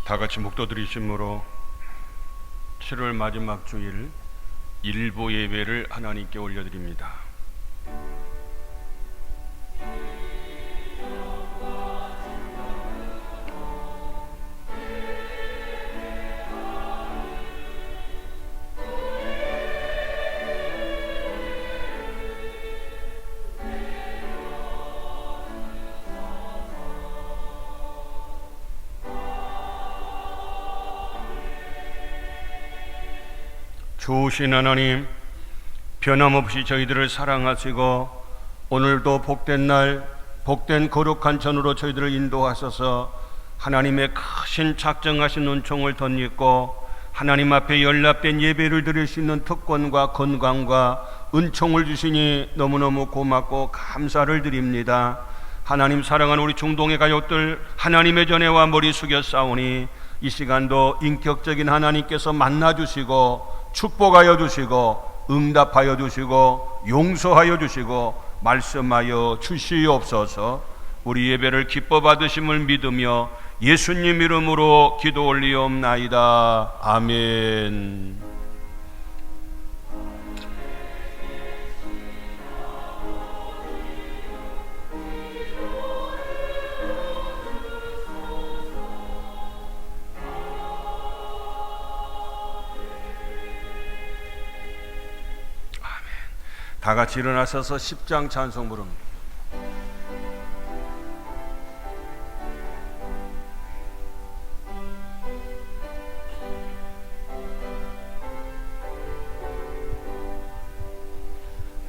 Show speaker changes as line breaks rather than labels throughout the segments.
다 같이 목도드리심으로 7월 마지막 주일 일부 예배를 하나님께 올려드립니다. 좋으신 하나님, 변함없이 저희들을 사랑하시고 오늘도 복된 날, 복된 거룩한 전으로 저희들을 인도하셔서 하나님의 크신 작정하신 은총을 덧입고 하나님 앞에 연락된 예배를 드릴 수 있는 특권과 건강과 은총을 주시니 너무너무 고맙고 감사를 드립니다. 하나님 사랑하는 우리 중동의 가족들, 하나님의 전에와 머리 숙여 싸우니 이 시간도 인격적인 하나님께서 만나주시고 축복하여 주시고 응답하여 주시고 용서하여 주시고 말씀하여 주시옵소서. 우리 예배를 기뻐 받으심을 믿으며 예수님 이름으로 기도 올리옵나이다. 아멘. 다 같이 일어나셔서 10장 찬송 부릅니다.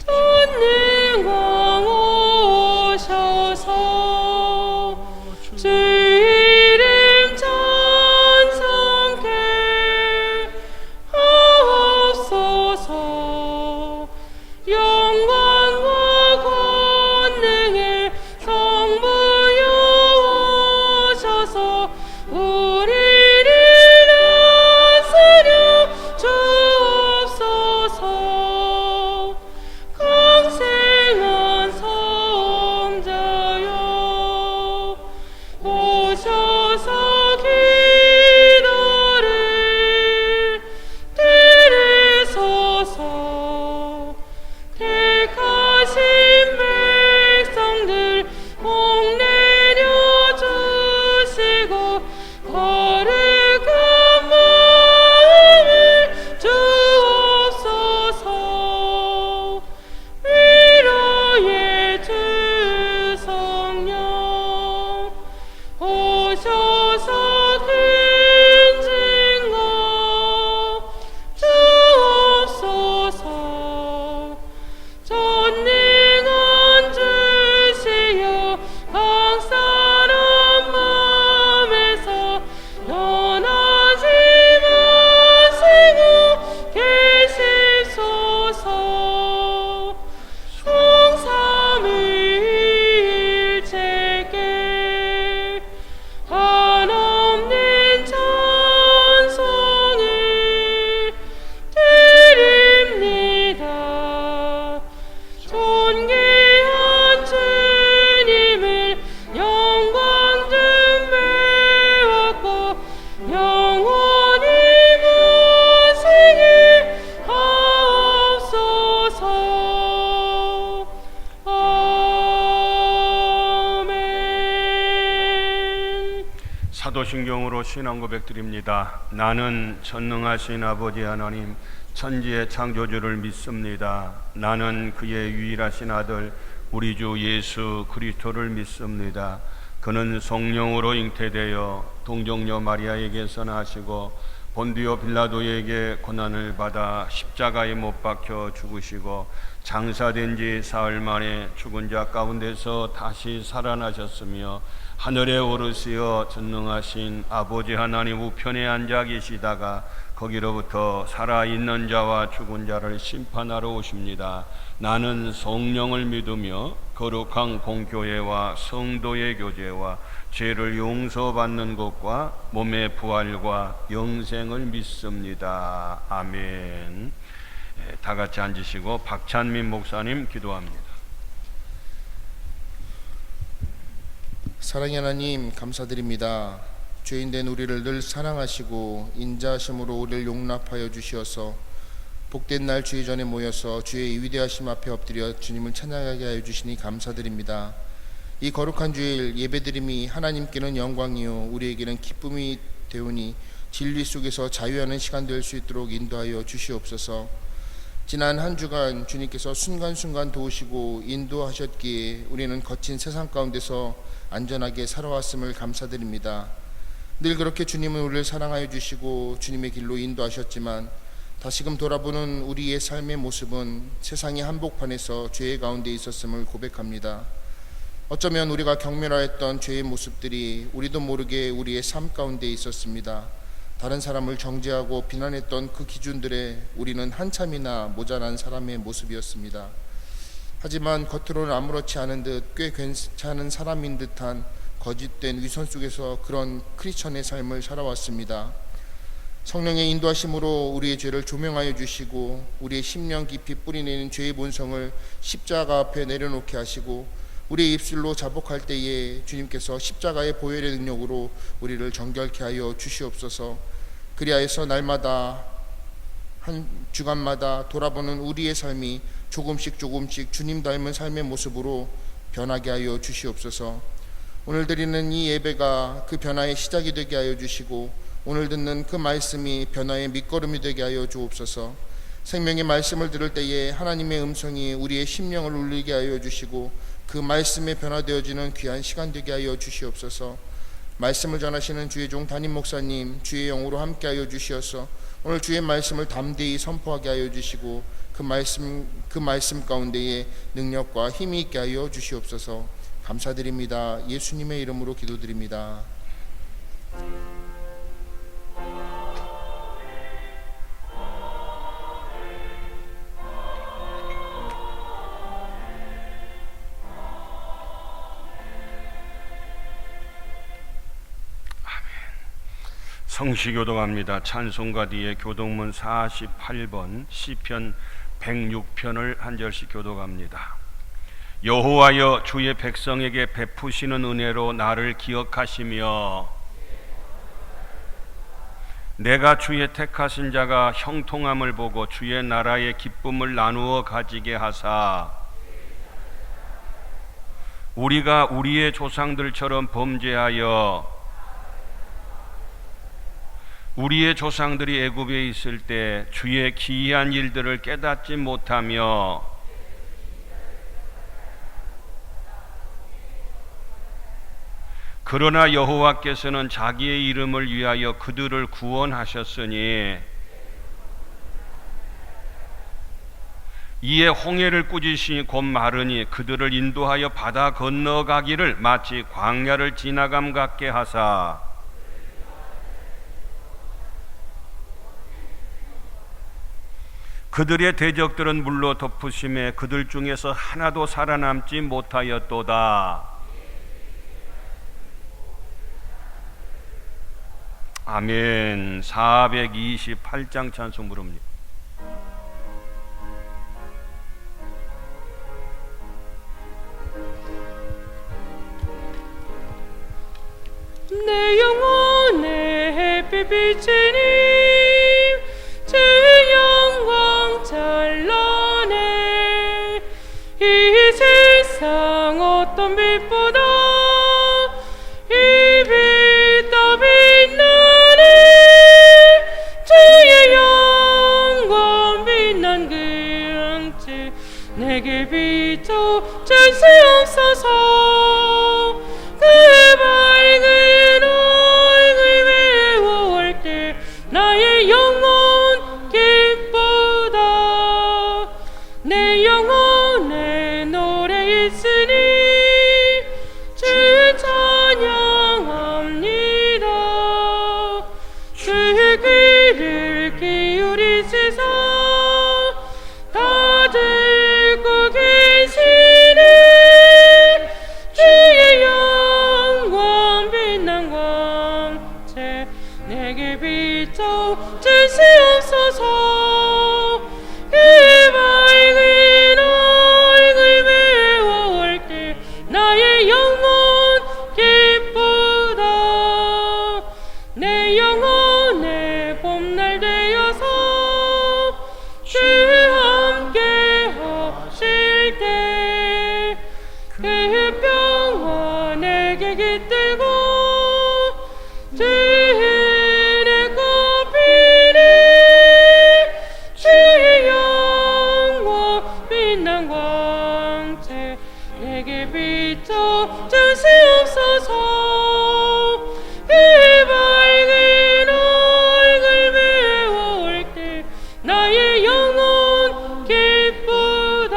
전능왕 오셔서 주 이름 찬송케 하옵소서. 영광과 권능의 성부여 오셔서 우리를 다스려 주옵소서. 강생한 성자여 오셔서 기도를 들으소서. 택하신 백성들 복 내려주시고 거룩한 마음을 주옵소서. 위로의 주 성령 오셔서 큰 증거 주옵소서. 전능한 주시여 강사람 마음에서 떠나지 마시고 계십소서. 성삼위일체께 한없는 찬송을 드립니다. 존귀한 주님을 영광 좀 배웠고 영원히 모시게 하옵소서. 아멘.
사도신경으로 신앙 고백드립니다. 나는 전능하신 아버지 하나님 천지의 창조주를 믿습니다. 나는 그의 유일하신 아들 우리 주 예수 그리스도를 믿습니다. 그는 성령으로 잉태되어 동정녀 마리아에게서 나시고 본디오 빌라도에게 고난을 받아 십자가에 못 박혀 죽으시고 장사된 지 사흘 만에 죽은 자 가운데서 다시 살아나셨으며 하늘에 오르시어 전능하신 아버지 하나님 우편에 앉아 계시다가 거기로부터 살아있는 자와 죽은 자를 심판하러 오십니다. 나는 성령을 믿으며 거룩한 공교회와 성도의 교제와 죄를 용서받는 것과 몸의 부활과 영생을 믿습니다. 아멘. 다 같이 앉으시고 박찬민 목사님 기도합니다.
사랑의 하나님 감사드립니다. 죄인된 우리를 늘 사랑하시고 인자하심으로 우리를 용납하여 주시어서 복된 날 주의 전에 모여서 주의 위대하심 앞에 엎드려 주님을 찬양하게 하여 주시니 감사드립니다. 이 거룩한 주일 예배드림이 하나님께는 영광이요 우리에게는 기쁨이 되오니 진리 속에서 자유하는 시간 될 수 있도록 인도하여 주시옵소서. 지난 한 주간 주님께서 순간순간 도우시고 인도하셨기에 우리는 거친 세상 가운데서 안전하게 살아왔음을 감사드립니다. 늘 그렇게 주님은 우리를 사랑하여 주시고 주님의 길로 인도하셨지만 다시금 돌아보는 우리의 삶의 모습은 세상의 한복판에서 죄의 가운데 있었음을 고백합니다. 어쩌면 우리가 경멸하였던 죄의 모습들이 우리도 모르게 우리의 삶 가운데 있었습니다. 다른 사람을 정죄하고 비난했던 그 기준들에 우리는 한참이나 모자란 사람의 모습이었습니다. 하지만 겉으로는 아무렇지 않은 듯 꽤 괜찮은 사람인 듯한 거짓된 위선 속에서 그런 크리스천의 삶을 살아왔습니다. 성령의 인도하심으로 우리의 죄를 조명하여 주시고 우리의 심령 깊이 뿌리내린 죄의 본성을 십자가 앞에 내려놓게 하시고 우리의 입술로 자복할 때에 주님께서 십자가의 보혈의 능력으로 우리를 정결케 하여 주시옵소서. 그리하여서 날마다 한 주간마다 돌아보는 우리의 삶이 조금씩 주님 닮은 삶의 모습으로 변하게 하여 주시옵소서. 오늘 드리는 이 예배가 그 변화의 시작이 되게 하여 주시고 오늘 듣는 그 말씀이 변화의 밑거름이 되게 하여 주옵소서. 생명의 말씀을 들을 때에 하나님의 음성이 우리의 심령을 울리게 하여 주시고 그 말씀에 변화되어지는 귀한 시간 되게 하여 주시옵소서. 말씀을 전하시는 주의 종 담임 목사님 주의 영으로 함께하여 주시어서 오늘 주의 말씀을 담대히 선포하게 하여 주시고 그 말씀 가운데에 능력과 힘이 있게 하여 주시옵소서. 감사드립니다. 예수님의 이름으로 기도드립니다.
성시교독합니다. 찬송가 뒤에 교독문 48번 시편 106편을 한 절씩 교독합니다. 여호와여 주의 백성에게 베푸시는 은혜로 나를 기억하시며 내가 주의 택하신 자가 형통함을 보고 주의 나라의 기쁨을 나누어 가지게 하사 우리가 우리의 조상들처럼 범죄하여 우리의 조상들이 애굽에 있을 때 주의 기이한 일들을 깨닫지 못하며 그러나 여호와께서는 자기의 이름을 위하여 그들을 구원하셨으니 이에 홍해를 꾸짖으니 곧 마르니 그들을 인도하여 바다 건너가기를 마치 광야를 지나감 같게 하사 그들의 대적들은 물로 덮으심에 그들 중에서 하나도 살아남지 못하였도다. 아멘. 428장 찬송 부릅니다.
내 영혼의 햇빛 비치니 주 영광 찬란해 이 세상 어떤 빛보다 이 빛 더 빛나네 주의 영광 빛난 그 양치 내게 비춰 주시옵소서. 그 밝은 얼굴 외워올 때 나의 영혼 기쁘다. 내 영혼에 노래 있으니 주 찬양합니다. 주의 귀를 기울이시사 다 듣고 계시네. 주의 영광 빛난 광채 내게 비춰 주시옵소서. 그 밝은 얼굴 외워올 때 나의 영혼 기쁘다. 비춰 주시옵소서. 이 밝은 얼굴 배울 때 나의 영혼 기쁘다.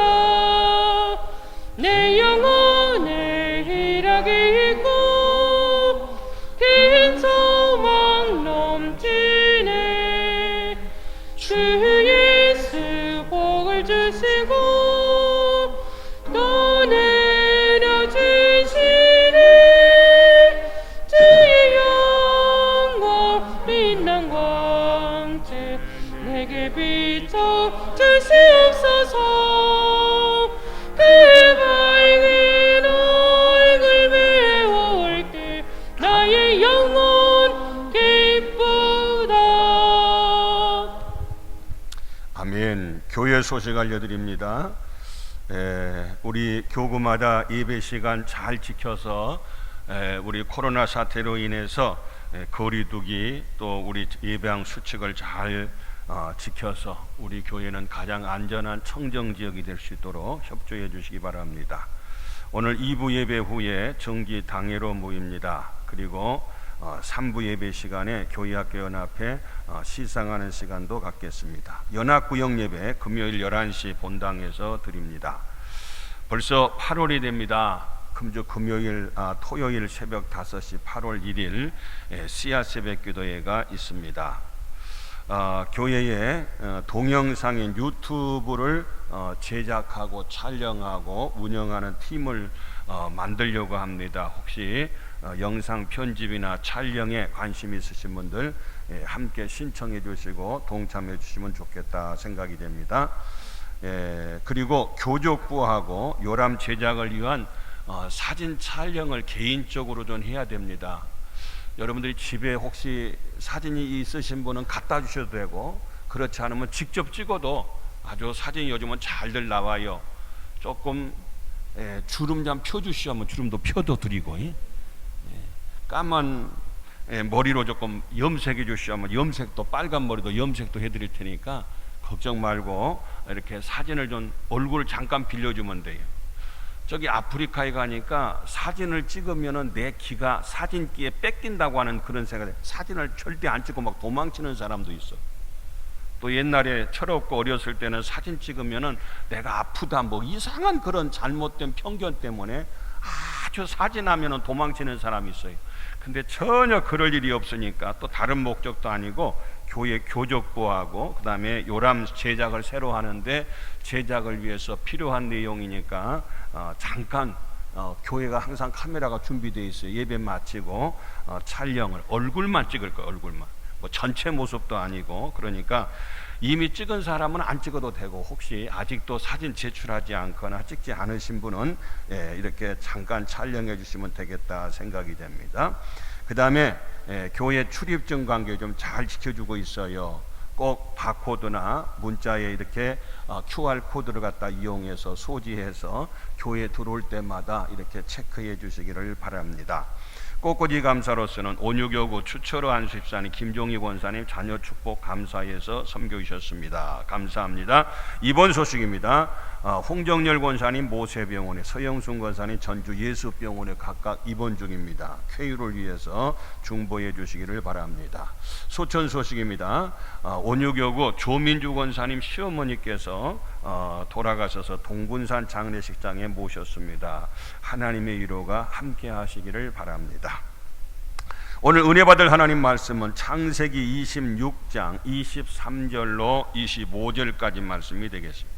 내 영혼에 희락이 있고 긴 소망 넘치네. 주 예수 복을 주시고 또 내려주시네. 주의 영광 빛난 광채 내게 비춰 주시옵소서. 그 밝은 얼굴 배울 때 나의 영혼 기쁘다.
아멘. 교회 소식 알려드립니다. 우리 교구마다 예배 시간 잘 지켜서 우리 코로나 사태로 인해서 거리두기 또 우리 예배양 수칙을 잘 지켜서 우리 교회는 가장 안전한 청정 지역이 될 수 있도록 협조해 주시기 바랍니다. 오늘 2부 예배 후에 정기 당회로 모입니다. 그리고 3부 예배 시간에 교회학교 연합회 시상하는 시간도 갖겠습니다. 연합구역 예배 금요일 11시 본당에서 드립니다. 벌써 8월이 됩니다. 토요일 새벽 5시 8월 1일 씨앗 새벽 기도회가 있습니다. 교회에 동영상인 유튜브를 제작하고 촬영하고 운영하는 팀을 만들려고 합니다. 혹시 영상 편집이나 촬영에 관심 있으신 분들 함께 신청해 주시고 동참해 주시면 좋겠다 생각이 됩니다. 그리고 교족부하고 요람 제작을 위한 사진 촬영을 개인적으로 좀 해야 됩니다. 여러분들이 집에 혹시 사진이 있으신 분은 갖다 주셔도 되고, 그렇지 않으면 직접 찍어도 아주 사진이 요즘은 잘들 나와요. 조금 주름 좀 펴주시면 주름도 펴도 드리고, 까만 머리로 조금 염색해 주시면 염색도, 빨간 머리도 염색도 해드릴 테니까 걱정 말고 이렇게 사진을 좀 얼굴을 잠깐 빌려주면 돼요. 저기 아프리카에 가니까 사진을 찍으면은 내 기가 사진기에 뺏긴다고 하는 그런 생각에 사진을 절대 안 찍고 막 도망치는 사람도 있어. 또 옛날에 철없고 어렸을 때는 사진 찍으면은 내가 아프다 뭐 이상한 그런 잘못된 편견 때문에 아주 사진하면은 도망치는 사람이 있어요. 근데 전혀 그럴 일이 없으니까 또 다른 목적도 아니고 교회 교족부하고 그 다음에 요람 제작을 새로 하는데 제작을 위해서 필요한 내용이니까 잠깐 교회가 항상 카메라가 준비되어 있어요. 예배 마치고 촬영을 얼굴만 찍을 거예요. 얼굴만, 뭐 전체 모습도 아니고. 그러니까 이미 찍은 사람은 안 찍어도 되고, 혹시 아직도 사진 제출하지 않거나 찍지 않으신 분은 이렇게 잠깐 촬영해 주시면 되겠다 생각이 됩니다. 그 다음에 교회 출입증 관계 좀 잘 지켜주고 있어요. 꼭 바코드나 문자에 이렇게 QR코드를 갖다 이용해서 소지해서 교회 들어올 때마다 이렇게 체크해 주시기를 바랍니다. 꽃꽂이 감사로서는 온유교구 추철호 안수집사님, 김종희 권사님 자녀 축복 감사해서 섬겨주셨습니다. 감사합니다. 이번 소식입니다. 홍정열 권사님 모세병원에, 서영순 권사님 전주 예수병원에 각각 입원 중입니다. 쾌유를 위해서 중보해 주시기를 바랍니다. 소천 소식입니다. 온유교구 조민주 권사님 시어머니께서 돌아가셔서 동군산 장례식장에 모셨습니다. 하나님의 위로가 함께 하시기를 바랍니다. 오늘 은혜 받을 하나님 말씀은 창세기 26장 23절로 25절까지 말씀이 되겠습니다.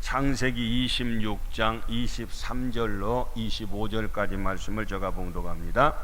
창세기 26장 23절로 25절까지 말씀을 제가 봉독합니다.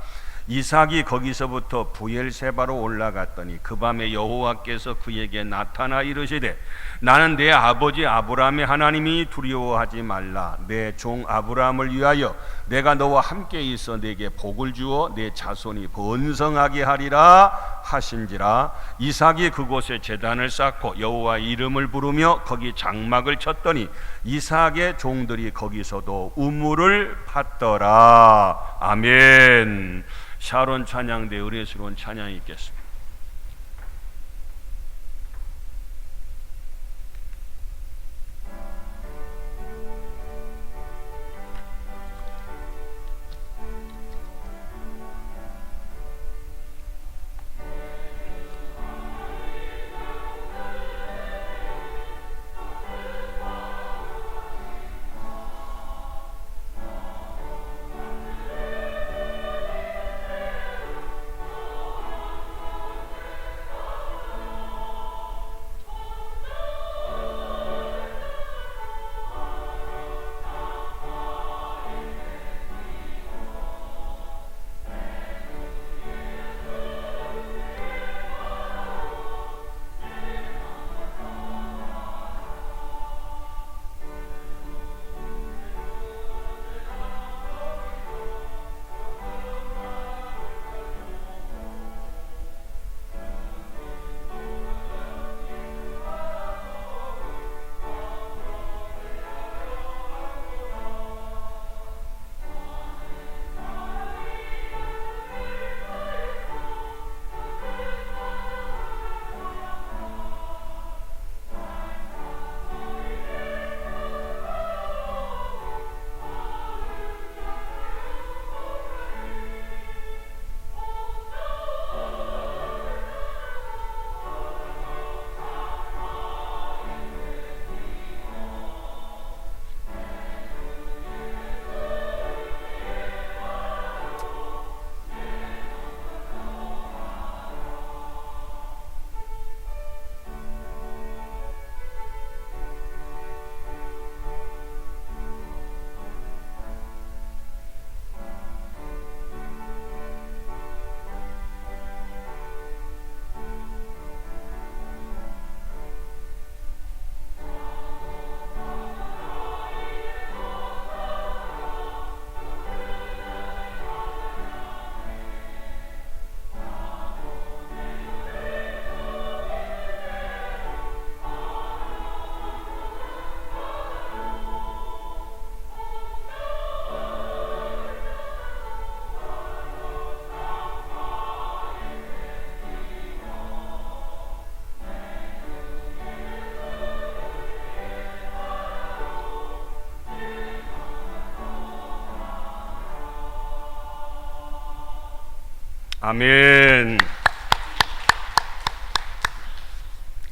이삭이 거기서부터 부엘세바로 올라갔더니 그 밤에 여호와께서 그에게 나타나 이르시되 나는 내 아버지 아브라함의 하나님이 두려워하지 말라. 내 종 아브라함을 위하여 내가 너와 함께 있어 내게 복을 주어 내 자손이 번성하게 하리라 하신지라. 이삭이 그곳에 제단을 쌓고 여호와 이름을 부르며 거기 장막을 쳤더니 이삭의 종들이 거기서도 우물을 팠더라. 아멘. 샤론 찬양대 의뢰스러운 찬양이 있겠습니다. 아멘.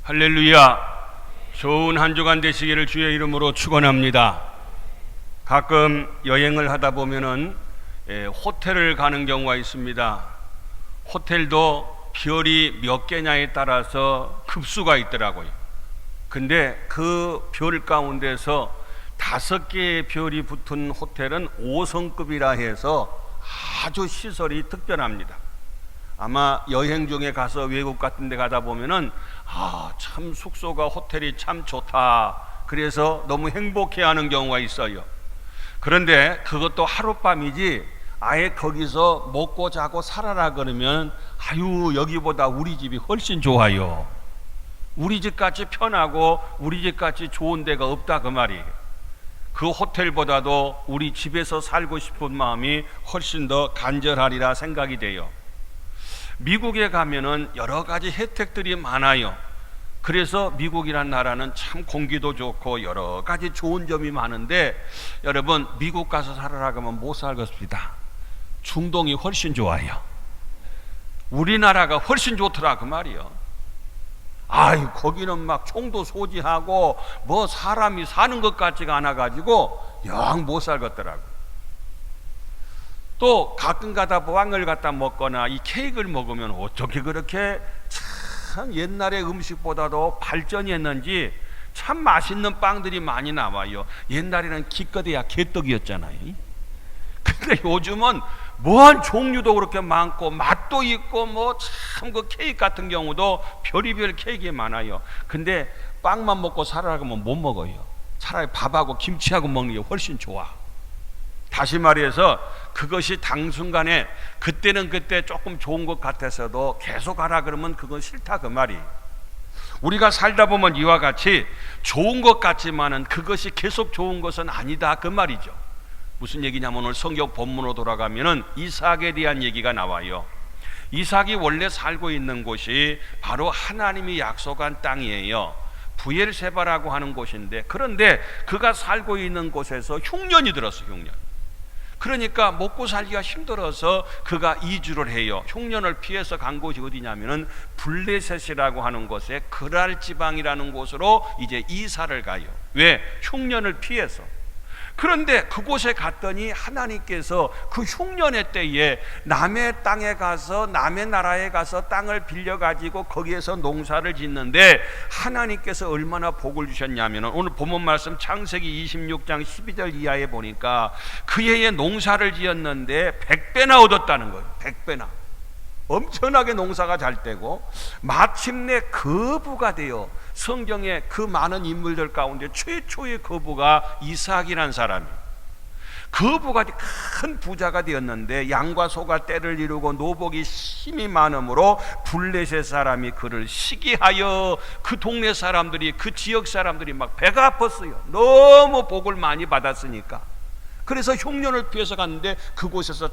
할렐루야. 좋은 한 주간 되시기를 주의 이름으로 축원합니다. 가끔 여행을 하다 보면은 호텔을 가는 경우가 있습니다. 호텔도 별이 몇 개냐에 따라서 급수가 있더라고요. 근데 그 별 가운데서 5개의 별이 붙은 호텔은 5성급이라 해서 아주 시설이 특별합니다. 아마 여행 중에 가서 외국 같은 데 가다 보면은 참 숙소가 호텔이 참 좋다, 그래서 너무 행복해하는 경우가 있어요. 그런데 그것도 하룻밤이지 아예 거기서 먹고 자고 살아라 그러면 여기보다 우리 집이 훨씬 좋아요. 우리 집같이 편하고 우리 집같이 좋은 데가 없다 그 말이에요. 그 호텔보다도 우리 집에서 살고 싶은 마음이 훨씬 더 간절하리라 생각이 돼요. 미국에 가면은 여러 가지 혜택들이 많아요. 그래서 미국이란 나라는 참 공기도 좋고 여러 가지 좋은 점이 많은데, 여러분 미국 가서 살아라 그러면 못 살겠습니다. 중동이 훨씬 좋아요. 우리나라가 훨씬 좋더라 그 말이요. 거기는 막 총도 소지하고 뭐 사람이 사는 것 같지가 않아 가지고 영 못 살겠더라고. 또 가끔 가다 빵을 갖다 먹거나 이 케이크를 먹으면 어떻게 그렇게 참 옛날의 음식보다도 발전이 했는지 참 맛있는 빵들이 많이 나와요. 옛날에는 기껏해야 개떡이었잖아요. 근데 요즘은 뭐한 종류도 그렇게 많고 맛도 있고 뭐 참 그 케이크 같은 경우도 별의별 케이크가 많아요. 근데 빵만 먹고 살아라 그러면 못 먹어요. 차라리 밥하고 김치하고 먹는 게 훨씬 좋아. 다시 말해서 그것이 당순간에 그때는 그때 조금 좋은 것 같아서도 계속 하라 그러면 그건 싫다 그 말이. 우리가 살다 보면 이와 같이 좋은 것 같지만은 그것이 계속 좋은 것은 아니다 그 말이죠. 무슨 얘기냐면 오늘 성경 본문으로 돌아가면은 이삭에 대한 얘기가 나와요. 이삭이 원래 살고 있는 곳이 바로 하나님이 약속한 땅이에요. 부엘세바라고 하는 곳인데, 그런데 그가 살고 있는 곳에서 흉년이 들었어요. 흉년. 그러니까 먹고 살기가 힘들어서 그가 이주를 해요. 흉년을 피해서 간 곳이 어디냐면은 블레셋이라고 하는 곳에 그랄 지방이라는 곳으로 이제 이사를 가요. 왜? 흉년을 피해서. 그런데 그곳에 갔더니 하나님께서 그 흉년의 때에 남의 땅에 가서 남의 나라에 가서 땅을 빌려 가지고 거기에서 농사를 짓는데 하나님께서 얼마나 복을 주셨냐면, 오늘 본문 말씀 창세기 26장 12절 이하에 보니까 그 해에 농사를 지었는데 100배나 얻었다는 거예요. 100배나. 엄청나게 농사가 잘 되고 마침내 거부가 되어 성경에 그 많은 인물들 가운데 최초의 거부가 이삭이라는 사람이에요. 거부가 큰 부자가 되었는데 양과 소가 떼를 이루고 노복이 심히 많으므로 블레셋 사람이 그를 시기하여 그 동네 사람들이, 그 지역 사람들이 막 배가 아팠어요. 너무 복을 많이 받았으니까. 그래서 흉년을 피해서 갔는데 그곳에서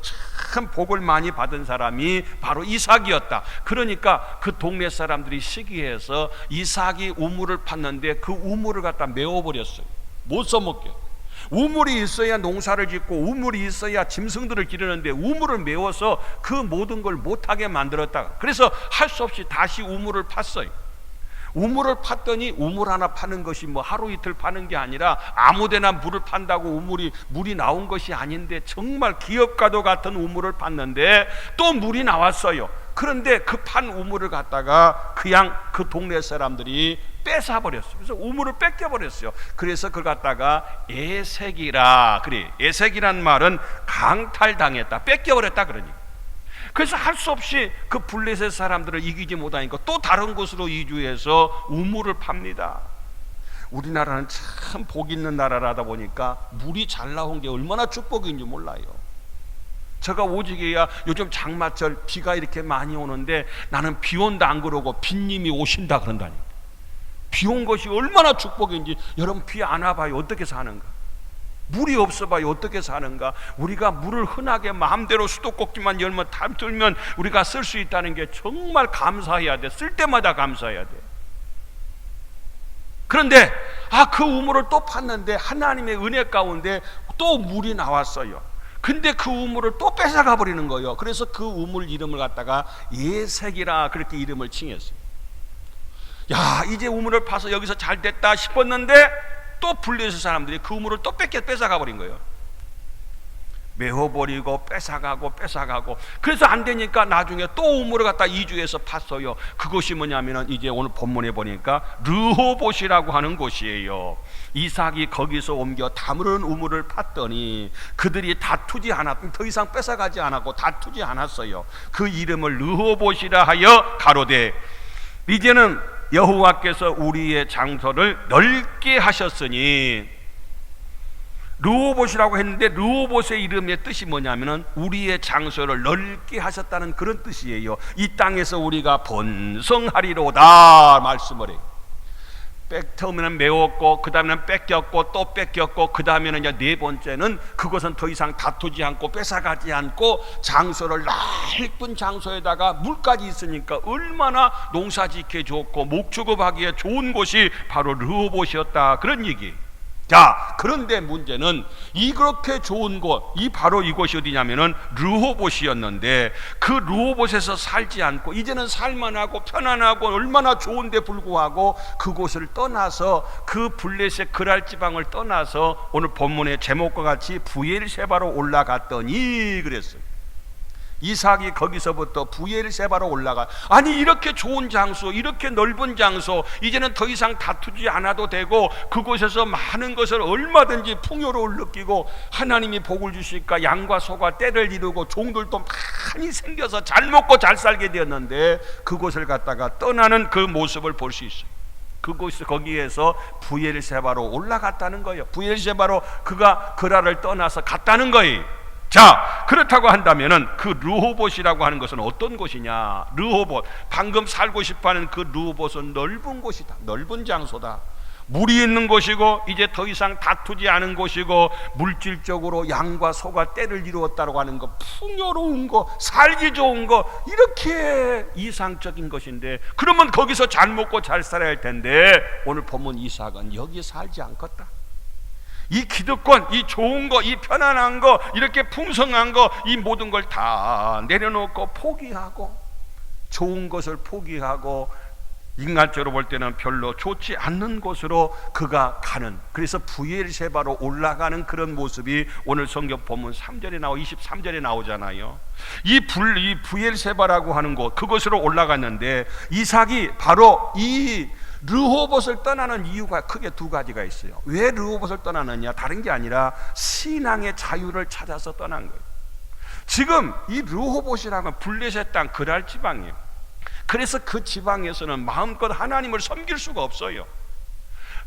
참 복을 많이 받은 사람이 바로 이삭이었다. 그러니까 그 동네 사람들이 시기해서 이삭이 우물을 팠는데 그 우물을 갖다 메워버렸어요. 못 써먹게. 우물이 있어야 농사를 짓고 우물이 있어야 짐승들을 기르는데 우물을 메워서 그 모든 걸 못하게 만들었다. 그래서 할 수 없이 다시 우물을 팠어요. 우물을 팠더니 우물 하나 파는 것이 뭐 하루 이틀 파는 게 아니라 아무데나 물을 판다고 물이 나온 것이 아닌데 정말 기업가도 같은 우물을 팠는데 또 물이 나왔어요. 그런데 그 판 우물을 갖다가 그냥 그 동네 사람들이 뺏어버렸어요. 그래서 우물을 뺏겨버렸어요. 그래서 그걸 갖다가 에색이라 그래. 에색이란 말은 강탈당했다, 뺏겨버렸다 그러니까. 그래서 할 수 없이 그 블레셋 사람들을 이기지 못하니까 또 다른 곳으로 이주해서 우물을 팝니다. 우리나라는 참 복 있는 나라라다 보니까 물이 잘 나온 게 얼마나 축복인지 몰라요. 제가 오직에야 요즘 장마철 비가 이렇게 많이 오는데 나는 비 온다 안 그러고 빗님이 오신다 그런다니까. 비 온 것이 얼마나 축복인지. 여러분 비 안 와봐요. 어떻게 사는가? 물이 없어봐요. 어떻게 사는가? 우리가 물을 흔하게 마음대로 수도꼭지만 열면 탐들면 우리가 쓸 수 있다는 게 정말 감사해야 돼. 쓸 때마다 감사해야 돼. 그런데 그 우물을 또 팠는데 하나님의 은혜 가운데 또 물이 나왔어요. 근데 그 우물을 또 뺏어가 버리는 거예요. 그래서 그 우물 이름을 갖다가 예색이라 그렇게 이름을 칭했어요. 야, 이제 우물을 파서 여기서 잘 됐다 싶었는데 또 블레셋 사람들이 그 우물을 또 뺏어가 버린 거예요. 메워버리고 뺏어가고. 그래서 안 되니까 나중에 또 우물을 갖다 이주해서 팠어요. 그것이 뭐냐면은 이제 오늘 본문에 보니까 르호봇이라고 하는 곳이에요. 이삭이 거기서 옮겨 다무른 우물을 팠더니 그들이 다투지 않았, 더 이상 뺏어가지 않았고 다투지 않았어요. 그 이름을 르호봇이라 하여 가로되 이제는 여호와께서 우리의 장소를 넓게 하셨으니, 르호봇이라고 했는데 르호봇의 이름의 뜻이 뭐냐면은 우리의 장소를 넓게 하셨다는 그런 뜻이에요. 이 땅에서 우리가 번성하리로다 말씀을 해요. 처음에는 메웠고, 그 다음에는 뺏겼고, 또 뺏겼고, 그 다음에는 이제 네 번째는 그것은 더 이상 다투지 않고 뺏어가지 않고 장소를 넓은 장소에다가 물까지 있으니까 얼마나 농사짓기에 좋고 목축업하기에 좋은 곳이 바로 르호봇이었다, 그런 얘기. 자, 그런데 문제는 이렇게 좋은 곳, 이 바로 이곳이 어디냐면은 르호봇이었는데 그 르호봇에서 살지 않고 이제는 살만하고 편안하고 얼마나 좋은데 불구하고 그곳을 떠나서 그 블레셋 그랄 지방을 떠나서 오늘 본문의 제목과 같이 부엘세바로 올라갔더니 그랬어요. 이삭이 거기서부터 부엘세바로 올라가. 아니, 이렇게 좋은 장소, 이렇게 넓은 장소, 이제는 더 이상 다투지 않아도 되고 그곳에서 많은 것을 얼마든지 풍요로움을 느끼고 하나님이 복을 주시니까 양과 소가 때를 이루고 종들도 많이 생겨서 잘 먹고 잘 살게 되었는데 그곳을 갔다가 떠나는 그 모습을 볼 수 있어요. 거기에서 부엘세바로 올라갔다는 거예요. 부엘세바로 그가 그랄을 떠나서 갔다는 거예요. 자, 그렇다고 한다면은 그 르호봇이라고 하는 것은 어떤 곳이냐? 르호봇, 방금 살고 싶어하는 그 르호봇은 넓은 곳이다, 넓은 장소다, 물이 있는 곳이고 이제 더 이상 다투지 않은 곳이고 물질적으로 양과 소가 때를 이루었다고 하는 거, 풍요로운 거, 살기 좋은 거, 이렇게 이상적인 것인데 그러면 거기서 잘 먹고 잘 살아야 할 텐데 오늘 본문 이삭은 여기 살지 않겠다. 이 기득권, 이 좋은 거, 이 편안한 거, 이렇게 풍성한 거, 이 모든 걸 다 내려놓고 포기하고, 좋은 것을 포기하고 인간적으로 볼 때는 별로 좋지 않는 곳으로 그가 가는, 그래서 부엘세바로 올라가는 그런 모습이 오늘 성경 본문 3절에 23절에 나오잖아요. 이 부엘세바라고 하는 곳, 그곳으로 올라갔는데 이삭이 바로 이 르호봇을 떠나는 이유가 크게 두 가지가 있어요. 왜 르호봇을 떠나느냐? 다른 게 아니라 신앙의 자유를 찾아서 떠난 거예요. 지금 이 르호봇이라는 블레셋 땅 그랄 지방이에요. 그래서 그 지방에서는 마음껏 하나님을 섬길 수가 없어요.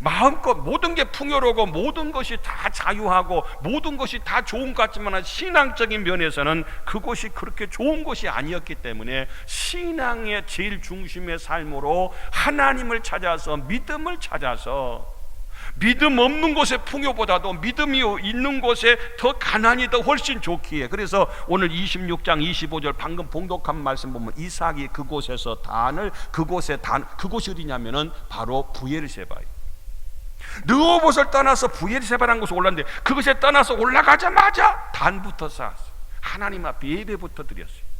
마음껏 모든 게 풍요로우고 모든 것이 다 자유하고 모든 것이 다 좋은 것 같지만 신앙적인 면에서는 그곳이 그렇게 좋은 것이 아니었기 때문에 신앙의 제일 중심의 삶으로 하나님을 찾아서 믿음을 찾아서, 믿음 없는 곳의 풍요보다도 믿음이 있는 곳에 더 가난이 더 훨씬 좋기에, 그래서 오늘 26장 25절 방금 봉독한 말씀 보면 이삭이 그곳에서 그곳이 어디냐면은 바로 부엘세바예요. 르호봇을 떠나서 부엘세바라는 곳에 올랐는데 그것에 떠나서 올라가자마자 단부터 쌓았어요. 하나님 앞에 예배부터 드렸어요.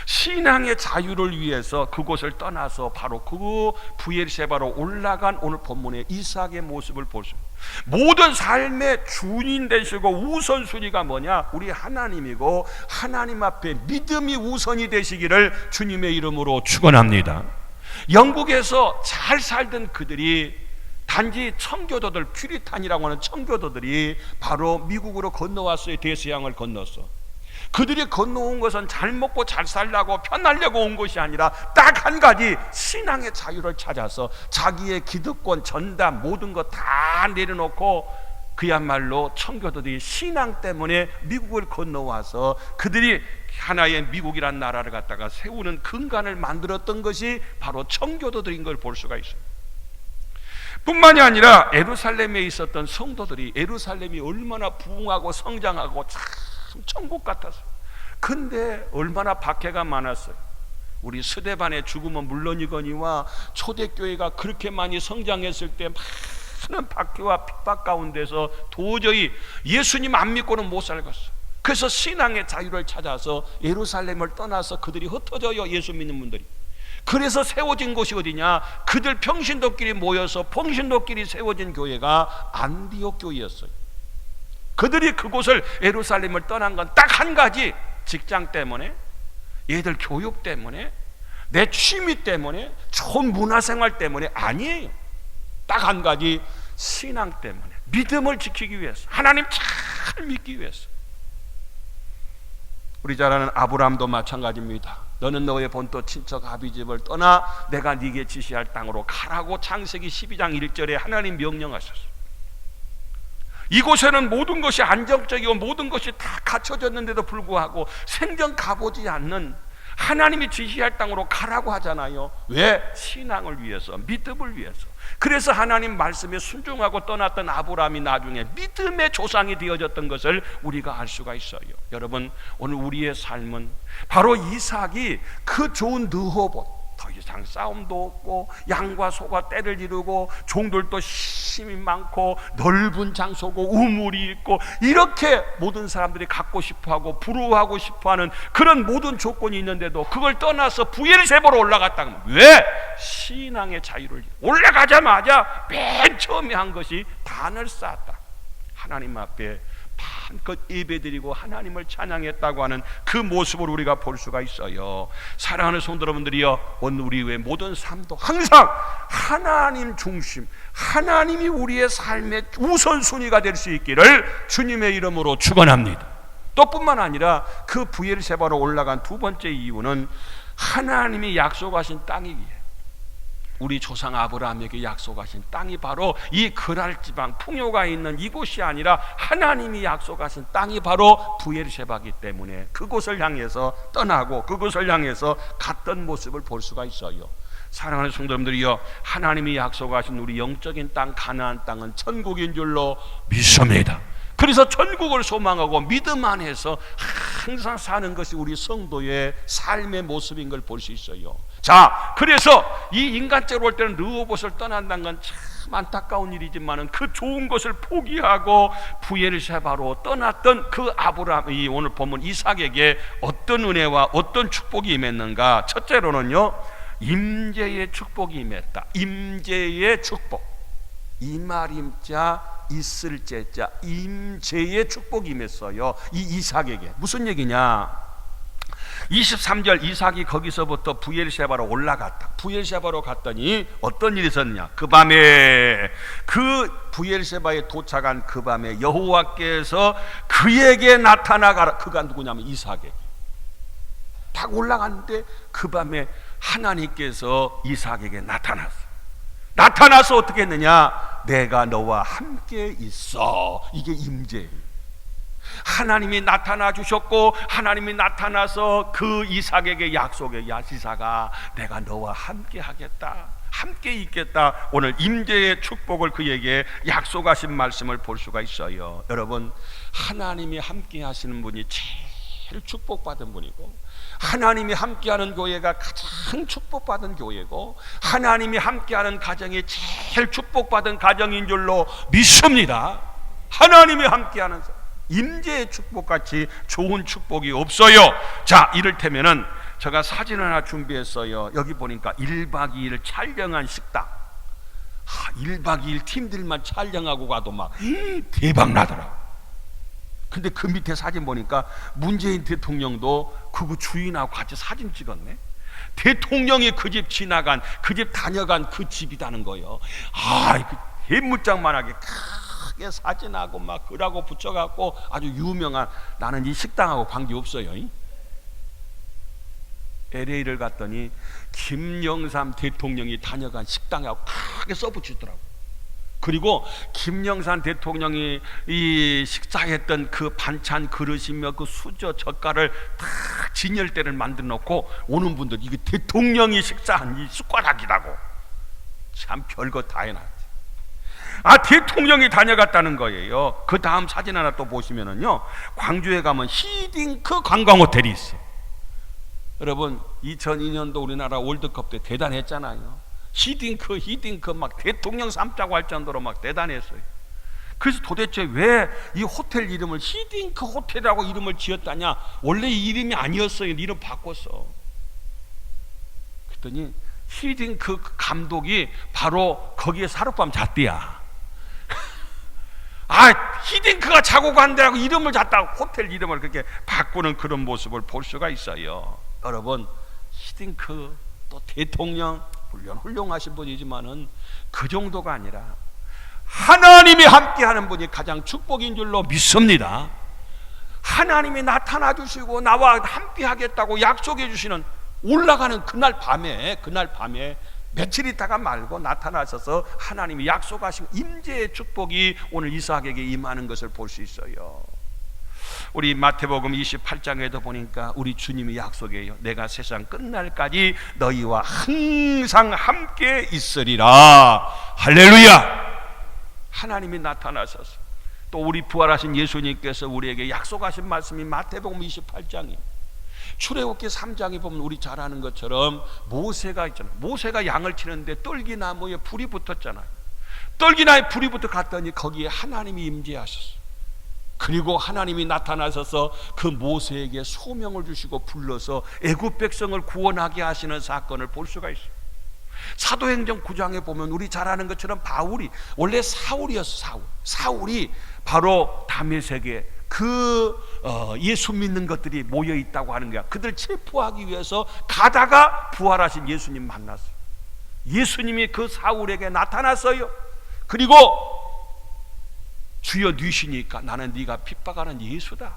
신앙의 자유를 위해서 그곳을 떠나서 바로 그 부엘세바로 올라간 오늘 본문의 이삭의 모습을 볼 수 있어요. 모든 삶의 주인 되시고 우선순위가 뭐냐? 우리 하나님이고 하나님 앞에 믿음이 우선이 되시기를 주님의 이름으로 축원합니다. 영국에서 잘 살던 그들이 단지 청교도들, 퓨리탄이라고 하는 청교도들이 바로 미국으로 건너왔어요. 대서양을 건넜어. 그들이 건너온 것은 잘 먹고 잘 살려고 편하려고 온 것이 아니라 딱 한 가지, 신앙의 자유를 찾아서 자기의 기득권, 전담 모든 것 다 내려놓고 그야말로 청교도들이 신앙 때문에 미국을 건너와서 그들이 하나의 미국이란 나라를 갖다가 세우는 근간을 만들었던 것이 바로 청교도들인 걸 볼 수가 있어요. 뿐만이 아니라 예루살렘에 있었던 성도들이, 예루살렘이 얼마나 부흥하고 성장하고 참 천국 같았어요. 근데 얼마나 박해가 많았어요. 우리 스데반의 죽음은 물론이거니와 초대교회가 그렇게 많이 성장했을 때 많은 박해와 핍박 가운데서 도저히 예수님 안 믿고는 못 살겠어요. 그래서 신앙의 자유를 찾아서 예루살렘을 떠나서 그들이 흩어져요. 예수 믿는 분들이. 그래서 세워진 곳이 어디냐? 그들 평신도끼리 모여서 평신도끼리 세워진 교회가 안디옥 교회였어요. 그들이 그곳을 예루살렘을 떠난 건 딱 한 가지, 직장 때문에, 얘들 교육 때문에, 내 취미 때문에, 좋은 문화생활 때문에 아니에요. 딱 한 가지, 신앙 때문에, 믿음을 지키기 위해서, 하나님 잘 믿기 위해서. 우리 잘 아는 아브라함도 마찬가지입니다. 너는 너의 본토 친척 아비집을 떠나 내가 네게 지시할 땅으로 가라고 창세기 12장 1절에 하나님 명령하셨어요. 이곳에는 모든 것이 안정적이고 모든 것이 다 갖춰졌는데도 불구하고 생전 가보지 않는 하나님이 지시할 땅으로 가라고 하잖아요. 왜? 신앙을 위해서, 믿음을 위해서. 그래서 하나님 말씀에 순종하고 떠났던 아브라함이 나중에 믿음의 조상이 되어졌던 것을 우리가 알 수가 있어요. 여러분, 오늘 우리의 삶은 바로 이삭이 그 좋은 르호봇, 더 이상 싸움도 없고 양과 소가 떼를 이루고 종들도 힘이 많고 넓은 장소고 우물이 있고 이렇게 모든 사람들이 갖고 싶어하고 부러워하고 싶어하는 그런 모든 조건이 있는데도 그걸 떠나서 부엘세바로 올라갔다. 왜? 신앙의 자유를. 올라가자마자 맨 처음에 한 것이 단을 쌓았다. 하나님 앞에 마음껏 예배드리고 하나님을 찬양했다고 하는 그 모습을 우리가 볼 수가 있어요. 사랑하는 성도 여러분들이여, 오늘 우리의 모든 삶도 항상 하나님 중심, 하나님이 우리의 삶의 우선순위가 될 수 있기를 주님의 이름으로 축원합니다. 또 뿐만 아니라 그 부엘세바로 올라간 두 번째 이유는 하나님이 약속하신 땅이기에, 우리 조상 아브라함에게 약속하신 땅이 바로 이 그랄 지방 풍요가 있는 이곳이 아니라 하나님이 약속하신 땅이 바로 부엘세바이기 때문에 그곳을 향해서 떠나고 그곳을 향해서 갔던 모습을 볼 수가 있어요. 사랑하는 성도님들이여, 하나님이 약속하신 우리 영적인 땅 가나안 땅은 천국인 줄로 믿습니다. 그래서 천국을 소망하고 믿음 안에서 항상 사는 것이 우리 성도의 삶의 모습인 걸 볼 수 있어요. 자, 그래서 이 인간적으로 올 때는 르호봇을 떠난다는 건 참 안타까운 일이지만은 그 좋은 것을 포기하고 부엘세바로 떠났던 그 아브라함이 오늘 보면 이삭에게 어떤 은혜와 어떤 축복이 임했는가? 첫째로는요, 임재의 축복이 임했다. 임재의 축복. 이말임자 있을 제자 임재의 축복이 임했어요. 이 이삭에게. 무슨 얘기냐? 23절, 이삭이 거기서부터 부엘세바로 올라갔다. 부엘세바로 갔더니 어떤 일이 있었냐? 그 밤에, 그 부엘세바에 도착한 그 밤에 여호와께서 그에게 나타나가라. 그가 누구냐면 이삭에게. 딱 올라갔는데 그 밤에 하나님께서 이삭에게 나타나서 어떻게 했느냐? 내가 너와 함께 있어. 이게 임재예요. 하나님이 나타나 주셨고 하나님이 나타나서 그 이삭에게 약속해. 야 이삭아, 내가 너와 함께 하겠다, 함께 있겠다. 오늘 임재의 축복을 그에게 약속하신 말씀을 볼 수가 있어요. 여러분, 하나님이 함께 하시는 분이 제일 축복받은 분이고, 하나님이 함께하는 교회가 가장 축복받은 교회고, 하나님이 함께하는 가정이 제일 축복받은 가정인 줄로 믿습니다. 하나님이 함께하는 임재의 축복같이 좋은 축복이 없어요. 자, 이를테면은 제가 사진 하나 준비했어요. 여기 보니까 1박 2일 촬영한 식당. 1박 2일 팀들만 촬영하고 가도 막 대박 나더라고. 근데 그 밑에 사진 보니까 문재인 대통령도 그 주인하고 같이 사진 찍었네. 대통령이 그 집 지나간, 그 집 다녀간 그 집이라는 거예요. 그 대문짝만하게 크게 사진하고 막 글하고 붙여갖고 아주 유명한, 나는 이 식당하고 관계없어요. LA를 갔더니 김영삼 대통령이 다녀간 식당하고 크게 써붙이더라고. 그리고 김영삼 대통령이 이 식사했던 그 반찬 그릇이며 그 수저 젓갈을 다 진열대를 만들어 놓고 오는 분들, 이게 대통령이 식사한 이 숟가락이라고. 참 별거 다 해놨지. 대통령이 다녀갔다는 거예요. 그 다음 사진 하나 또 보시면은요, 광주에 가면 히딩크 관광호텔이 있어요. 여러분, 2002년도 우리나라 월드컵 때 대단했잖아요. 히딩크 막 대통령 삼자고 할 정도로 막 대단했어요. 그래서 도대체 왜 이 호텔 이름을 히딩크 호텔이라고 이름을 지었다냐? 원래 이 이름이 아니었어요. 이름 바꿨어. 그랬더니 히딩크 감독이 바로 거기에 하룻밤 잤대야. 히딩크가 자고 간다고 이름을 잤다고 호텔 이름을 그렇게 바꾸는 그런 모습을 볼 수가 있어요. 여러분, 히딩크 또 대통령 물론 훌륭하신 분이지만은 그 정도가 아니라 하나님이 함께하는 분이 가장 축복인 줄로 믿습니다. 하나님이 나타나 주시고 나와 함께하겠다고 약속해 주시는 올라가는 그날 밤에 며칠 있다가 말고 나타나셔서 하나님이 약속하신 임재의 축복이 오늘 이삭에게 임하는 것을 볼 수 있어요. 우리 마태복음 28장에도 보니까 우리 주님이 약속해요. 내가 세상 끝날까지 너희와 항상 함께 있으리라. 할렐루야. 하나님이 나타나셔서 또 우리 부활하신 예수님께서 우리에게 약속하신 말씀이 마태복음 28장이에요. 출애굽기 3장에 보면 우리 잘 아는 것처럼 모세가 있잖아요. 모세가 양을 치는데 떨기나무에 불이 붙었잖아요. 떨기나무에 불이 붙어 갔더니 거기에 하나님이 임재하셨어요. 그리고 하나님이 나타나셔서 그 모세에게 소명을 주시고 불러서 애굽 백성을 구원하게 하시는 사건을 볼 수가 있어요. 사도행전 9장에 보면 우리 잘 아는 것처럼 바울이 원래 사울이었어. 사울이 바로 다메섹에 예수 믿는 것들이 모여 있다고 하는 거야. 그들 체포하기 위해서 가다가 부활하신 예수님 만났어요. 예수님이 그 사울에게 나타났어요. 그리고 주여 뉘시니까 나는 네가 핍박하는 예수다.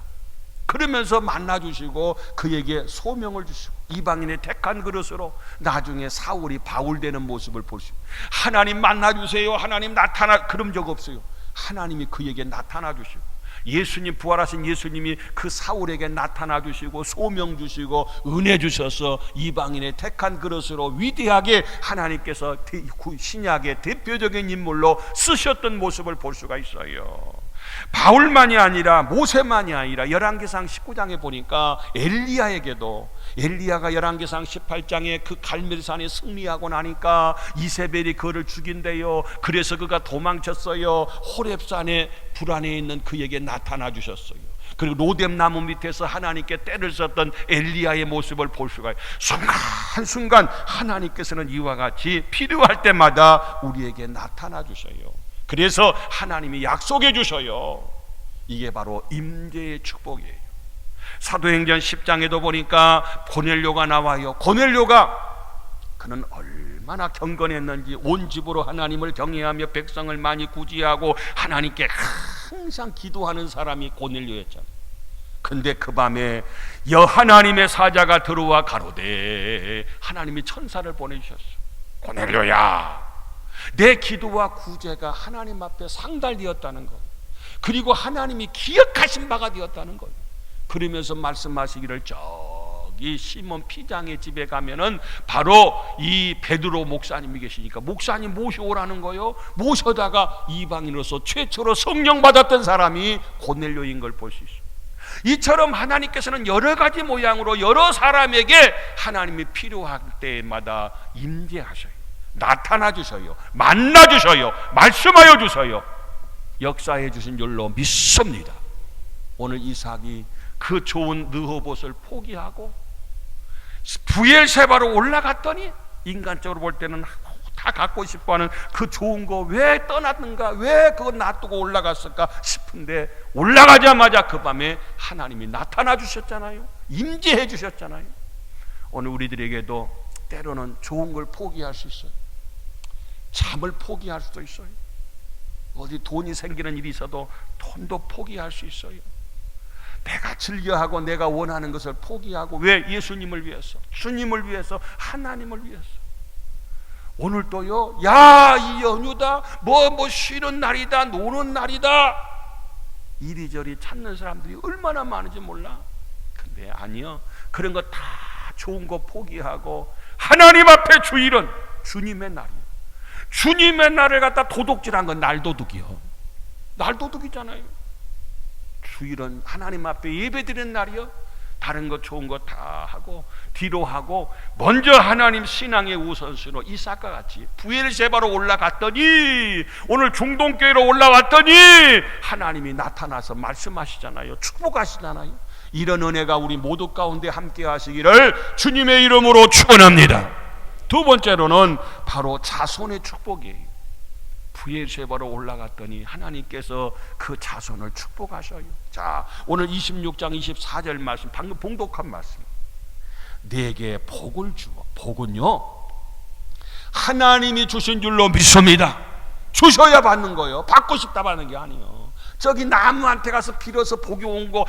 그러면서 만나주시고 그에게 소명을 주시고 이방인의 택한 그릇으로 나중에 사울이 바울 되는 모습을 볼 수 있어요. 하나님 만나주세요. 하나님 나타나 그런 적 없어요. 하나님이 그에게 나타나 주시고 예수님 부활하신 예수님이 그 사울에게 나타나 주시고 소명 주시고 은혜 주셔서 이방인의 택한 그릇으로 위대하게 하나님께서 신약의 대표적인 인물로 쓰셨던 모습을 볼 수가 있어요. 바울만이 아니라 모세만이 아니라 열왕기상 19장에 보니까 엘리야가 열왕기상 18장에 그 갈멜산에 승리하고 나니까 이세벨이 그를 죽인대요. 그래서 그가 도망쳤어요. 호렙산에 불 안에 있는 그에게 나타나 주셨어요. 그리고 로뎀나무 밑에서 하나님께 때를 썼던 엘리야의 모습을 볼 수가 있어요. 순간순간 하나님께서는 이와 같이 필요할 때마다 우리에게 나타나 주셔요. 그래서 하나님이 약속해 주셔요. 이게 바로 임재의 축복이에요. 사도행전 10장에도 보니까 고넬료가 나와요. 고넬료가 그는 얼마나 경건했는지 온 집으로 하나님을 경외하며 백성을 많이 구제하고 하나님께 항상 기도하는 사람이 고넬료였잖아요. 근데 그 밤에 하나님의 사자가 들어와 가로되 하나님이 천사를 보내주셨어요. 고넬료야, 내 기도와 구제가 하나님 앞에 상달되었다는 것, 그리고 하나님이 기억하신 바가 되었다는 것. 그러면서 말씀하시기를 저기 시몬 피장의 집에 가면은 바로 이 베드로 목사님이 계시니까 목사님 모셔오라는 거요. 모셔다가 이방인으로서 최초로 성령 받았던 사람이 고넬료인 걸 볼 수 있어요. 이처럼 하나님께서는 여러 가지 모양으로 여러 사람에게 하나님이 필요할 때마다 임재하셔요. 나타나 주셔요. 만나 주셔요. 말씀하여 주셔요. 역사해 주신 줄로 믿습니다. 오늘 이삭이 그 좋은 느호봇을 포기하고 부엘세바로 올라갔더니 인간적으로 볼 때는 다 갖고 싶어하는 그 좋은 거 왜 떠났는가, 왜 그거 놔두고 올라갔을까 싶은데 올라가자마자 그 밤에 하나님이 나타나 주셨잖아요. 임재해 주셨잖아요. 오늘 우리들에게도 때로는 좋은 걸 포기할 수 있어요. 잠을 포기할 수도 있어요. 어디 돈이 생기는 일이 있어도 돈도 포기할 수 있어요. 내가 즐겨하고 내가 원하는 것을 포기하고, 왜? 예수님을 위해서, 주님을 위해서, 하나님을 위해서. 오늘도요, 야, 이 연휴다, 뭐 쉬는 날이다, 노는 날이다, 이리저리 찾는 사람들이 얼마나 많은지 몰라. 근데 아니요, 그런 거 다 좋은 거 포기하고 하나님 앞에 주일은 주님의 날이에요. 주님의 날을 갖다 도둑질한 건 날도둑이요. 날도둑이잖아요. 주일은 하나님 앞에 예배드리는 날이요. 다른 거 좋은 거 다 하고 뒤로 하고 먼저 하나님 신앙의 우선순위로 이삭과 같이 부엘세바로 올라갔더니, 오늘 중동교회로 올라왔더니 하나님이 나타나서 말씀하시잖아요. 축복하시잖아요. 이런 은혜가 우리 모두 가운데 함께 하시기를 주님의 이름으로 축원합니다. 두 번째로는 바로 자손의 축복이에요. 부엘세바로 올라갔더니 하나님께서 그 자손을 축복하셔요. 자, 오늘 26장 24절 말씀, 방금 봉독한 말씀. 내게 복을 주어. 복은요, 하나님이 주신 줄로 믿습니다. 주셔야 받는 거예요. 받고 싶다 받는 게 아니에요. 저기 나무한테 가서 빌어서 복이 온 거,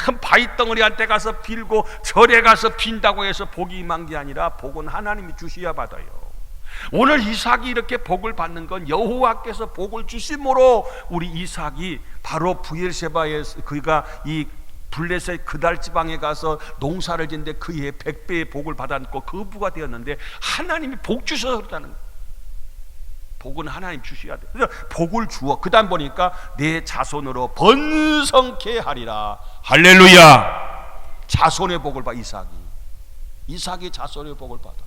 큰 바위덩어리한테 가서 빌고 절에 가서 빈다고 해서 복이 임한 게 아니라 복은 하나님이 주셔야 받아요. 오늘 이삭이 이렇게 복을 받는 건 여호와께서 복을 주심으로 우리 이삭이 바로 부엘세바에서, 그가 이 블레셋 그달 지방에 가서 농사를 짓는데 그의 100배의 복을 받았고 그 부가 되었는데, 하나님이 복 주셔서 그러다는 거예요. 복은 하나님 주셔야 돼요. 그래서 복을 주어. 그 다음 보니까 내 자손으로 번성케 하리라. 할렐루야. 자손의 복을 받아. 이삭이 자손의 복을 받아.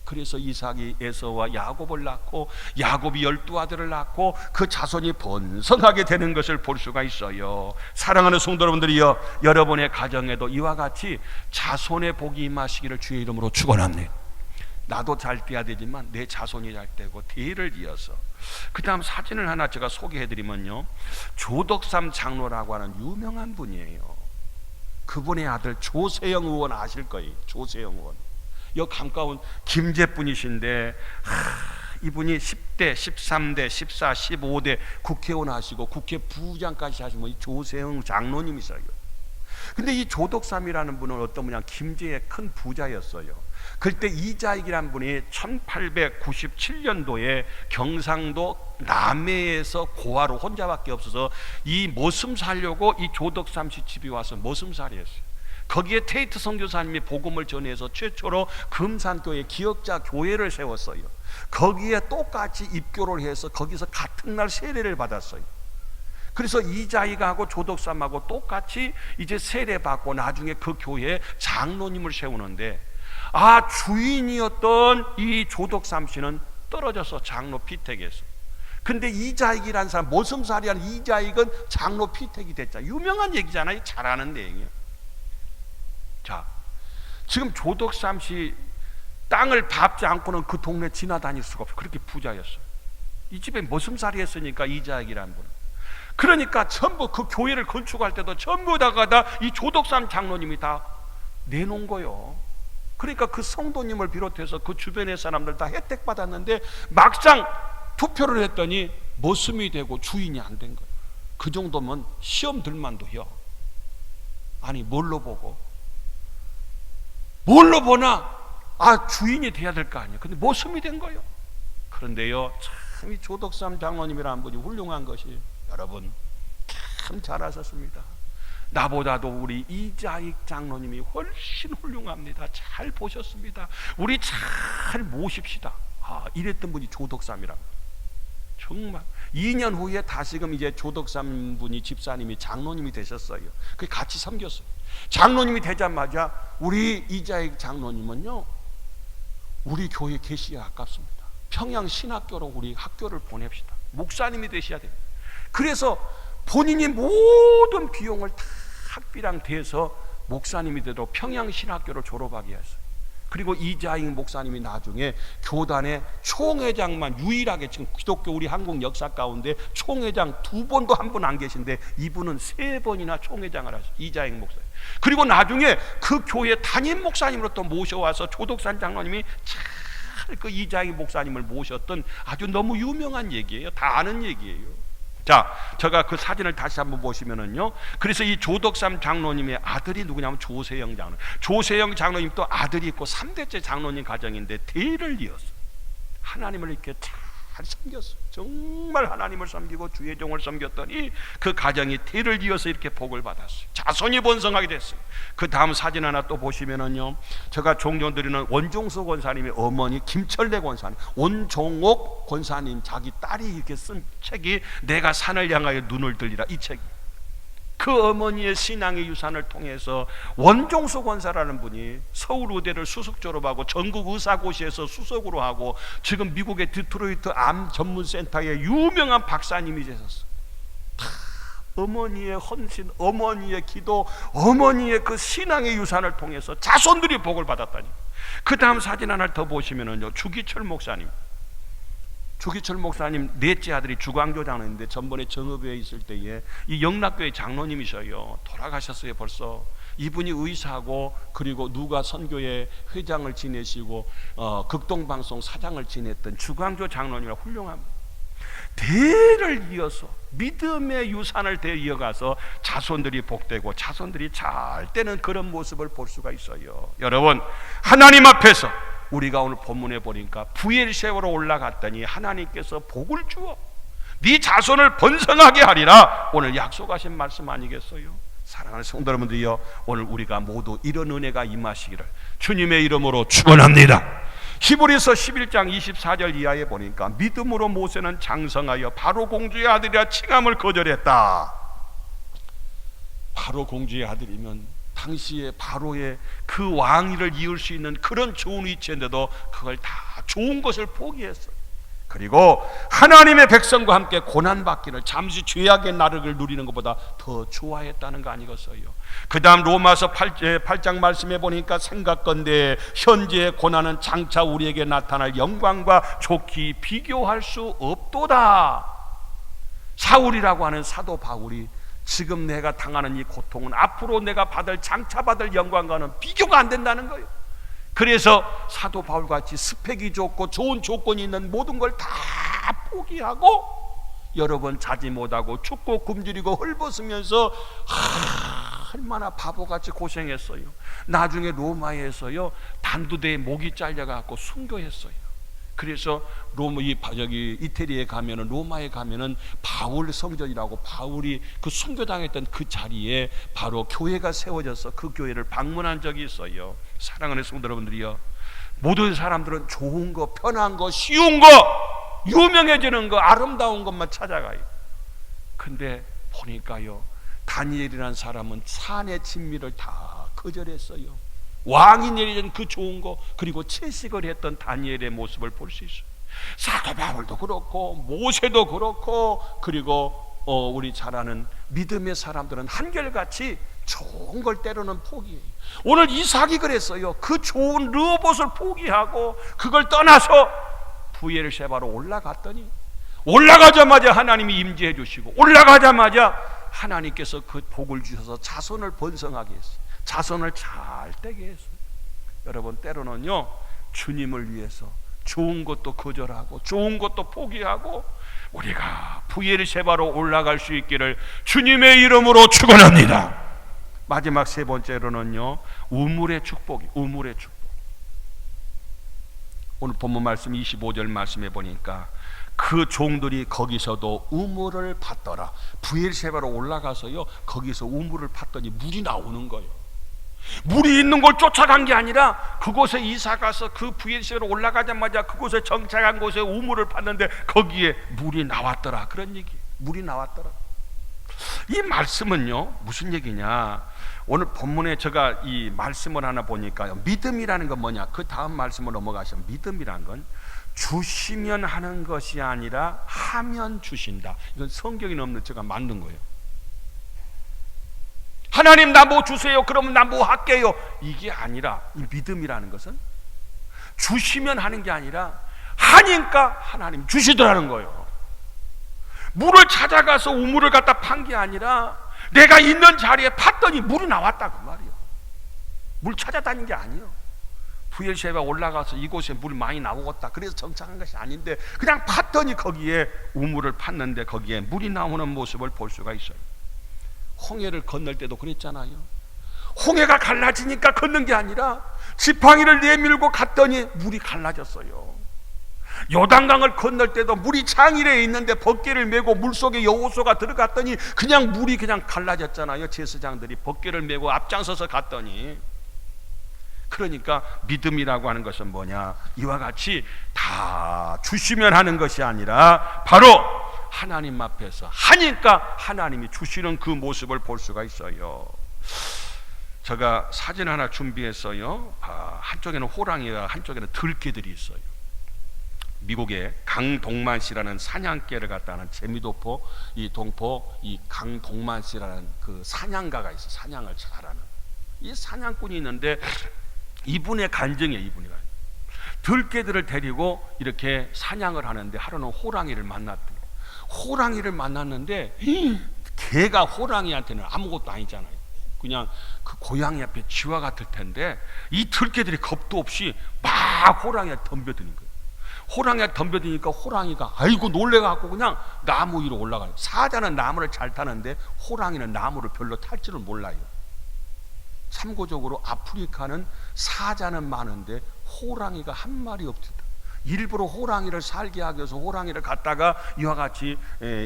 그래서 이삭이 에서와 야곱을 낳고 야곱이 12아들을 낳고 그 자손이 번성하게 되는 것을 볼 수가 있어요. 사랑하는 성도 여러분들이여, 여러분의 가정에도 이와 같이 자손의 복이 임하시기를 주의 이름으로 축원합니다. 나도 잘 돼야 되지만 내 자손이 잘 되고 대를 이어서. 그 다음 사진을 하나 제가 소개해드리면요, 조덕삼 장로라고 하는 유명한 분이에요. 그분의 아들 조세영 의원 아실 거예요. 조세영 의원, 여기 가까운 김제분이신데, 이분이 10대, 13대, 14, 15대 국회의원 하시고 국회 부장까지 하시면 이 조세영 장로님이세요. 근데 이 조덕삼이라는 분은 어떤 분이냐, 김제의 큰 부자였어요. 그때 이자익이라는 분이 1897년도에 경상도 남해에서 고아로 혼자밖에 없어서 이 머슴 살려고 이 조덕삼 씨 집에 와서 머슴살이 했어요. 거기에 테이트 선교사님이 복음을 전해서 최초로 금산교회 기역자 교회를 세웠어요. 거기에 똑같이 입교를 해서 거기서 같은 날 세례를 받았어요. 그래서 이자이가하고 조덕삼하고 똑같이 이제 세례 받고 나중에 그 교회에 장로님을 세우는데, 주인이었던 이 조덕삼 씨는 떨어져서 장로 피택에서. 근데 이자익이라는 사람, 모슴살이한 이자익은 장로 피택이 됐잖아요. 유명한 얘기잖아요. 잘 아는 내용이에요. 자, 지금 조덕삼 씨 땅을 밟지 않고는 그 동네 지나다닐 수가 없어요. 그렇게 부자였어요. 이 집에 모슴살이 했으니까 이자익이라는 분은. 그러니까 전부 그 교회를 건축할 때도 전부 다가 이 조덕삼 장로님이 다 내놓은 거예요. 그러니까 그 성도님을 비롯해서 그 주변의 사람들 다 혜택 받았는데, 막상 투표를 했더니 머슴이 되고 주인이 안 된 거예요. 그 정도면 시험 들만도요. 아니, 뭘로 보나 주인이 돼야 될 거 아니에요. 근데 머슴이 된 거예요. 그런데요, 참 이 조덕삼 장로님이라는 분이 훌륭한 것이, 여러분 참 잘하셨습니다. 나보다도 우리 이자익 장로님이 훨씬 훌륭합니다. 잘 보셨습니다. 우리 잘 모십시다. 이랬던 분이 조덕삼이라고. 정말 2년 후에 다시금 이제 조덕삼 분이 집사님이 장로님이 되셨어요. 그 같이 섬겼어요. 장로님이 되자마자 우리 이자익 장로님은요, 우리 교회 계시기가 아깝습니다. 평양 신학교로 우리 학교를 보냅시다. 목사님이 되셔야 됩니다. 그래서 본인이 모든 비용을 다 학비랑 대서 목사님이 되도록 평양 신학교를 졸업하게 했어요. 그리고 이자익 목사님이 나중에 교단의 총회장만 유일하게, 지금 기독교 우리 한국 역사 가운데 총회장 2번도 한 분 안 계신데 이분은 3번이나 총회장을 하셨어요. 이자익 목사님. 그리고 나중에 그 교회 담임 목사님으로 또 모셔와서 조덕산 장로님이 잘 그 이자익 목사님을 모셨던 아주 너무 유명한 얘기예요. 다 아는 얘기예요. 자, 제가 그 사진을 다시 한번 보시면은요, 그래서 이 조덕삼 장로님의 아들이 누구냐면 조세영 장로. 조세영 장로님 또 아들이 있고 3대째 장로님 가정인데 대를 이어서 하나님을 이렇게 잘 섬겼어요. 정말 하나님을 섬기고 주의 종을 섬겼더니 그 가정이 대를 이어서 이렇게 복을 받았어요. 자손이 번성하게 됐어요. 그 다음 사진 하나 또 보시면은요, 제가 종종 드리는 원종수 권사님의 어머니 김철래 권사님, 원종옥 권사님 자기 딸이 이렇게 쓴 책이 내가 산을 향하여 눈을 들리라, 이 책이. 그 어머니의 신앙의 유산을 통해서 원종수 권사라는 분이 서울의대를 수석 졸업하고 전국 의사고시에서 수석으로 하고 지금 미국의 디트로이트 암 전문센터의 유명한 박사님이 되셨어요. 다 어머니의 헌신, 어머니의 기도, 어머니의 그 신앙의 유산을 통해서 자손들이 복을 받았다니. 그 다음 사진 하나를 더 보시면은요, 주기철 목사님 넷째 아들이 주광조 장로인데 전번에 정읍에 있을 때에 이 영락교회 장로님이셔요. 돌아가셨어요 벌써. 이분이 의사고 그리고 누가 선교회 회장을 지내시고 극동방송 사장을 지냈던 주광조 장로님이라 훌륭합니다. 대를 이어서 믿음의 유산을 이어가서 자손들이 복되고 자손들이 잘 되는 그런 모습을 볼 수가 있어요. 여러분, 하나님 앞에서 우리가 오늘 본문에 보니까 부엘세바로 올라갔더니 하나님께서 복을 주어 네 자손을 번성하게 하리라, 오늘 약속하신 말씀 아니겠어요? 사랑하는 성도 여러분들이여, 오늘 우리가 모두 이런 은혜가 임하시기를 주님의 이름으로 축원합니다. 히브리서 11장 24절 이하에 보니까 믿음으로 모세는 장성하여 바로 공주의 아들이라 칭함을 거절했다. 바로 공주의 아들이면 당시에 바로의 그 왕위를 이을 수 있는 그런 좋은 위치인데도 그걸 다 좋은 것을 포기했어요. 그리고 하나님의 백성과 함께 고난받기를, 잠시 죄악의 나락을 누리는 것보다 더 좋아했다는 거 아니겠어요? 그 다음 로마서 8장 말씀해 보니까 생각건대 현재의 고난은 장차 우리에게 나타날 영광과 좋게 비교할 수 없도다. 사울이라고 하는 사도 바울이 지금 내가 당하는 이 고통은 앞으로 내가 장차 받을 영광과는 비교가 안 된다는 거예요. 그래서 사도 바울같이 스펙이 좋고 좋은 조건이 있는 모든 걸 다 포기하고 여러 번 자지 못하고 춥고 굶주리고 헐벗으면서 얼마나 바보같이 고생했어요. 나중에 로마에서요 단두대에 목이 잘려갖고 순교했어요. 그래서 이태리에 가면은, 로마에 가면은 바울 성전이라고, 바울이 그 순교당했던 그 자리에 바로 교회가 세워져서 그 교회를 방문한 적이 있어요. 사랑하는 성도 여러분들이요, 모든 사람들은 좋은 거, 편한 거, 쉬운 거, 유명해지는 거, 아름다운 것만 찾아가요. 근데 보니까요, 다니엘이라는 사람은 산의 진미를 다 거절했어요. 왕이 내리는 그 좋은 거, 그리고 채식을 했던 다니엘의 모습을 볼 수 있어요. 사도 바울도 그렇고 모세도 그렇고, 그리고 우리 잘 아는 믿음의 사람들은 한결같이 좋은 걸 때로는 포기해요. 오늘 이삭이 그랬어요. 그 좋은 르호봇을 포기하고 그걸 떠나서 부엘세바로 올라갔더니, 올라가자마자 하나님이 임재해 주시고, 올라가자마자 하나님께서 그 복을 주셔서 자손을 번성하게 했어요. 자손을 잘 되게 했어요. 여러분, 때로는요 주님을 위해서 좋은 것도 거절하고 좋은 것도 포기하고 우리가 부엘세바로 올라갈 수 있기를 주님의 이름으로 축원합니다. 마지막 세 번째로는요, 우물의 축복이, 우물의 축복. 오늘 본문 말씀 25절 말씀해 보니까 그 종들이 거기서도 우물을 팠더라. 부엘세바로 올라가서요 거기서 우물을 팠더니 물이 나오는 거예요. 물이 있는 걸 쫓아간 게 아니라 그곳에 이사 가서 그 부엘세바로 올라가자마자 그곳에 정착한 곳에 우물을 팠는데 거기에 물이 나왔더라. 그런 얘기, 물이 나왔더라. 이 말씀은요 무슨 얘기냐, 오늘 본문에 제가 이 말씀을 하나 보니까요, 믿음이라는 건 뭐냐, 그 다음 말씀을 넘어가시면 믿음이라는 건 주시면 하는 것이 아니라 하면 주신다. 이건 성경에 없는 제가 만든 거예요. 하나님 나 뭐 주세요, 그러면 나 뭐 할게요, 이게 아니라, 이 믿음이라는 것은 주시면 하는 게 아니라 하니까 하나님 주시더라는 거예요. 물을 찾아가서 우물을 갖다 판 게 아니라 내가 있는 자리에 팠더니 물이 나왔다, 그 말이에요. 물 찾아다닌 게 아니에요. 부엘세바 올라가서 이곳에 물이 많이 나오겠다 그래서 정착한 것이 아닌데 그냥 팠더니 거기에 우물을 팠는데 거기에 물이 나오는 모습을 볼 수가 있어요. 홍해를 건널 때도 그랬잖아요. 홍해가 갈라지니까 걷는 게 아니라 지팡이를 내밀고 갔더니 물이 갈라졌어요. 요단강을 건널 때도 물이 장일에 있는데 벗개를 메고 물속에 여호수아가 들어갔더니 그냥 물이 그냥 갈라졌잖아요. 제사장들이 벗개를 메고 앞장서서 갔더니. 그러니까 믿음이라고 하는 것은 뭐냐, 이와 같이 다 주시면 하는 것이 아니라 바로 하나님 앞에서 하니까 하나님이 주시는 그 모습을 볼 수가 있어요. 제가 사진 하나 준비했어요. 한쪽에는 호랑이가, 한쪽에는 들개들이 있어요. 미국의 강동만 씨라는 사냥개를 갖다 하는 재미도포 이 동포 이 강동만 씨라는 그 사냥가가 있어. 사냥을 잘하는 이 사냥꾼이 있는데 이분의 간증이에요. 이분이 들개들을 데리고 이렇게 사냥을 하는데 하루는 호랑이를 만났더니 호랑이를 만났는데 개가 호랑이한테는 아무것도 아니잖아요. 그냥 그 고양이 앞에 쥐와 같을 텐데 이 들개들이 겁도 없이 막 호랑이한테 덤벼드는 거예요. 호랑이가 덤벼드니까 호랑이가 아이고 놀래갖고 그냥 나무 위로 올라가요. 사자는 나무를 잘 타는데 호랑이는 나무를 별로 탈 줄을 몰라요. 참고적으로 아프리카는 사자는 많은데 호랑이가 한 마리 없습니다. 일부러 호랑이를 살게 하기 위해서 호랑이를 갖다가 이와 같이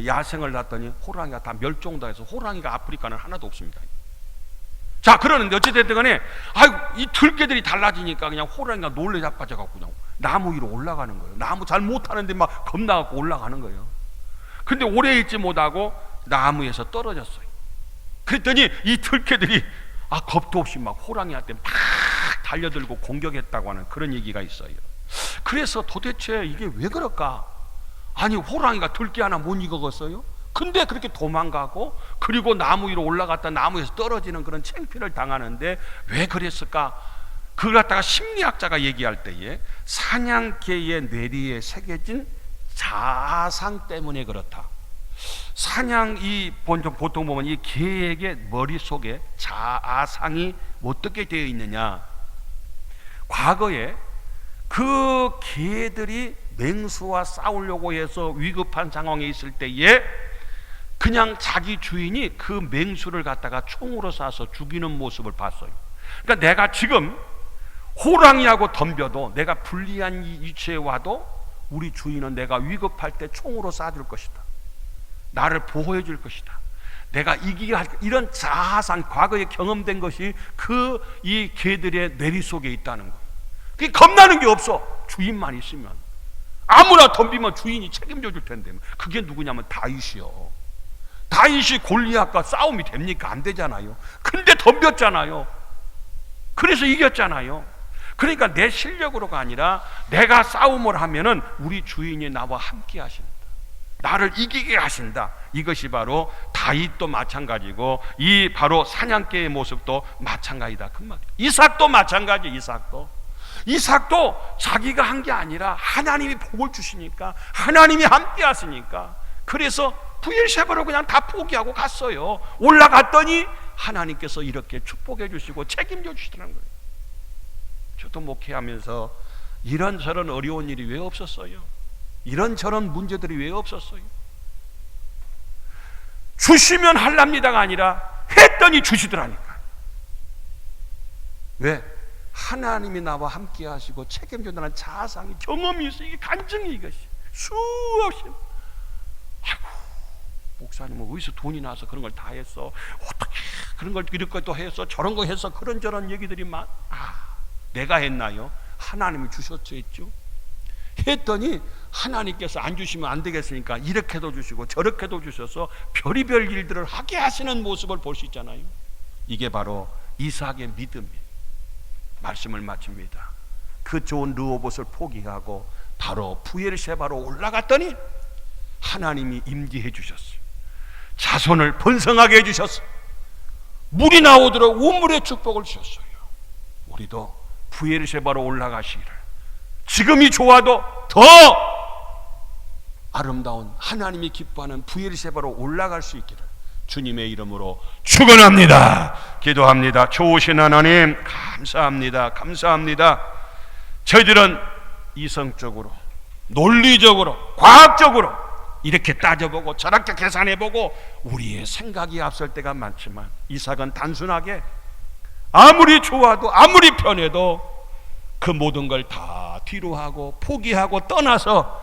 야생을 놨더니 호랑이가 다 멸종당해서 호랑이가 아프리카는 하나도 없습니다. 자, 그러는데 어찌됐든 간에 이 들개들이 달라지니까 그냥 호랑이가 놀래 자빠져갖고 그냥 나무 위로 올라가는 거예요. 나무 잘 못하는데 막 겁나갖고 올라가는 거예요. 근데 오래 있지 못하고 나무에서 떨어졌어요. 그랬더니 이 들개들이 겁도 없이 막 호랑이한테 막 달려들고 공격했다고 하는 그런 얘기가 있어요. 그래서 도대체 이게 왜 그럴까? 아니 호랑이가 들개 하나 못 이기겠어요? 근데 그렇게 도망가고 그리고 나무 위로 올라갔다 나무에서 떨어지는 그런 창피를 당하는데 왜 그랬을까? 그걸 갖다가 심리학자가 얘기할 때에 사냥개의 뇌리에 새겨진 자아상 때문에 그렇다. 사냥이 보통 보면 이 개에게 머릿속에 자아상이 어떻게 되어 있느냐, 과거에 그 개들이 맹수와 싸우려고 해서 위급한 상황에 있을 때에 그냥 자기 주인이 그 맹수를 갖다가 총으로 쏴서 죽이는 모습을 봤어요. 그러니까 내가 지금 호랑이하고 덤벼도 내가 불리한 위치에 와도 우리 주인은 내가 위급할 때 총으로 쏴줄 것이다. 나를 보호해 줄 것이다. 내가 이기게 할, 이런 자아상, 과거에 경험된 것이 그 이 개들의 뇌리 속에 있다는 거예요. 그게 겁나는 게 없어. 주인만 있으면. 아무나 덤비면 주인이 책임져 줄 텐데. 그게 누구냐면 다윗이요. 다윗이 골리앗과 싸움이 됩니까? 안 되잖아요. 근데 덤볐잖아요. 그래서 이겼잖아요. 그러니까 내 실력으로가 아니라 내가 싸움을 하면은 우리 주인이 나와 함께 하신다. 나를 이기게 하신다. 이것이 바로 다윗도 마찬가지고 이 바로 사냥개의 모습도 마찬가지다. 그 말. 이삭도 마찬가지. 이삭도 자기가 한 게 아니라 하나님이 복을 주시니까 하나님이 함께 하시니까 그래서 브엘셰바로 그냥 다 포기하고 갔어요. 올라갔더니 하나님께서 이렇게 축복해 주시고 책임져 주시더라는 거예요. 저도 목회하면서 이런저런 어려운 일이 왜 없었어요? 이런저런 문제들이 왜 없었어요? 주시면 할랍니다가 아니라 했더니 주시더라니까. 왜? 하나님이 나와 함께 하시고 책임져달라는 자아상이 경험이 있어. 이게 간증이 이것이 수없이. 아이고 목사님은 어디서 돈이 나서 그런 걸 다 했어? 어떻게 그런 걸 이런 것도 했어? 저런 거 했어? 그런저런 얘기들이 내가 했나요? 하나님이 주셨죠 했죠. 했더니 하나님께서 안 주시면 안 되겠으니까 이렇게도 주시고 저렇게도 주셔서 별의별 일들을 하게 하시는 모습을 볼 수 있잖아요. 이게 바로 이삭의 믿음이에요. 말씀을 마칩니다. 그 좋은 르호봇을 포기하고 바로 브엘셰바로 올라갔더니 하나님이 임재해 주셨어요. 자손을 번성하게 해주셨어요. 물이 나오도록 우물의 축복을 주셨어요. 우리도 브엘셰바로 올라가시기를, 지금이 좋아도 더 아름다운 하나님이 기뻐하는 브엘셰바로 올라갈 수 있기를 주님의 이름으로 축원합니다. 기도합니다. 좋으신 하나님 감사합니다. 감사합니다. 저희들은 이성적으로, 논리적으로, 과학적으로 이렇게 따져보고 저렇게 계산해보고 우리의 생각이 앞설 때가 많지만 이삭은 단순하게 아무리 좋아도 아무리 편해도 그 모든 걸 다 뒤로하고 포기하고 떠나서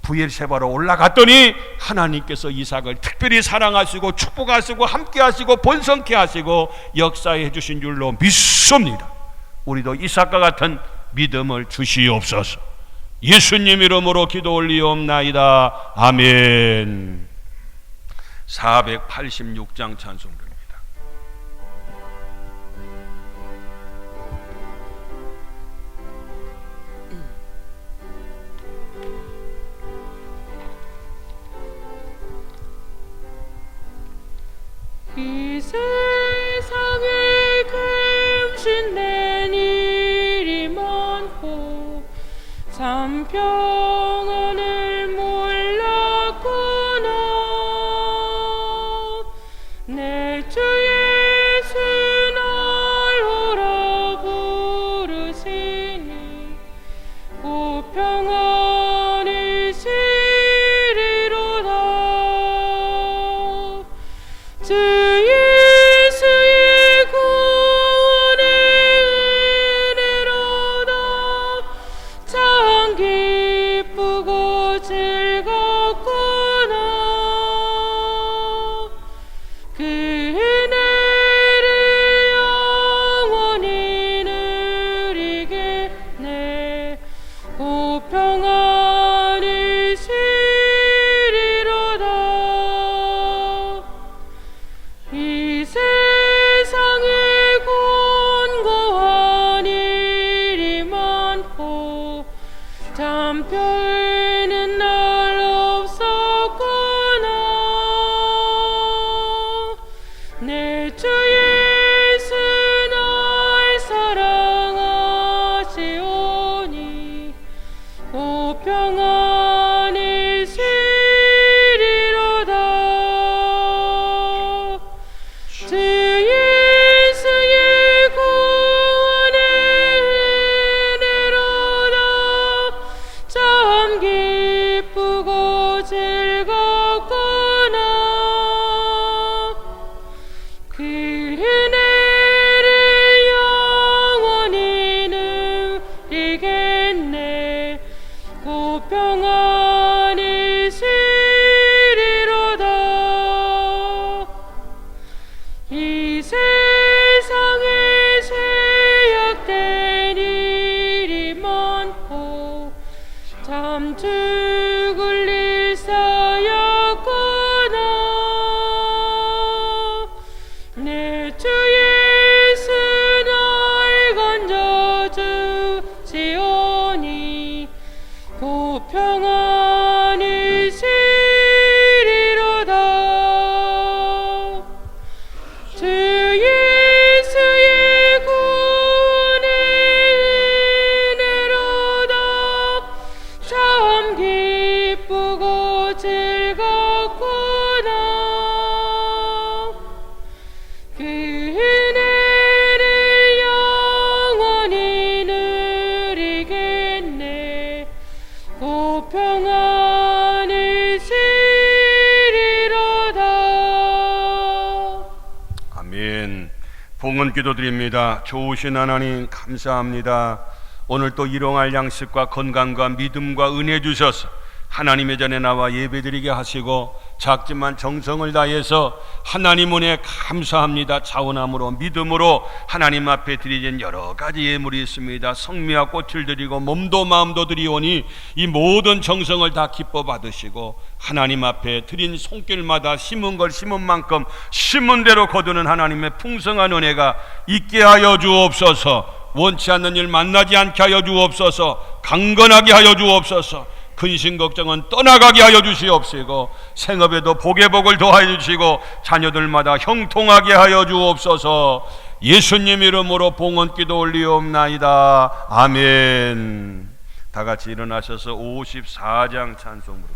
브엘셰바로 올라갔더니 하나님께서 이삭을 특별히 사랑하시고 축복하시고 함께 하시고 번성케 하시고 역사해 주신 줄로 믿습니다. 우리도 이삭과 같은 믿음을 주시옵소서. 예수님 이름으로 기도 올리옵나이다. 아멘. 486장 찬송입니다.
이 세상에 갱신된 일이 많고 참 평안을 몰랐구나. 내 주 예수 날 오라 부르시니 그 평안이 시리로다. 주 예수의 구원의 은혜로다. 참 기쁘고 즐겁구나. 그 은혜를 영원히 누리겠네. 그 평안이 시리로다. 이 세상에 곤고한 일이 많고 참 편은 날 없었구나. 내 주 예수 날 사랑하시오니 오 평안이 시리로다. 주 예수의 구원의 은혜로다. 참 기쁘고 즐겁구나. 그 은혜를 영원히 누리겠네. 그 평안이 시리로다. 이 세상에 죄악된 일이 많고 참 죽을 일 쌓였구나. 내 주 예수 날 건져주시오니 그 평안이 시리로다. 주 예수의 구원의 은혜로다. 참 기쁘고 즐겁구나. 그 은혜를 영원히 누리겠네. 그 평안이 시리로다.
아멘. 봉헌 기도드립니다. 좋으신 하나님 감사합니다. 오늘 또 일용할 양식과 건강과 믿음과 은혜 주셔서 하나님의 전에 나와 예배드리게 하시고 작지만 정성을 다해서 하나님 은혜 감사합니다. 자원함으로 믿음으로 하나님 앞에 드리는 여러 가지 예물이 있습니다. 성미와 꽃을 드리고 몸도 마음도 드리오니 이 모든 정성을 다 기뻐 받으시고 하나님 앞에 드린 손길마다 심은 걸 심은 만큼 심은 대로 거두는 하나님의 풍성한 은혜가 있게 하여 주옵소서. 원치 않는 일 만나지 않게 하여 주옵소서. 강건하게 하여 주옵소서. 근심 걱정은 떠나가게 하여 주시옵시고 생업에도 복의 복을 더하여 주시고 자녀들마다 형통하게 하여 주옵소서. 예수님 이름으로 봉헌 기도 올리옵나이다. 아멘. 다 같이 일어나셔서 54장 찬송으로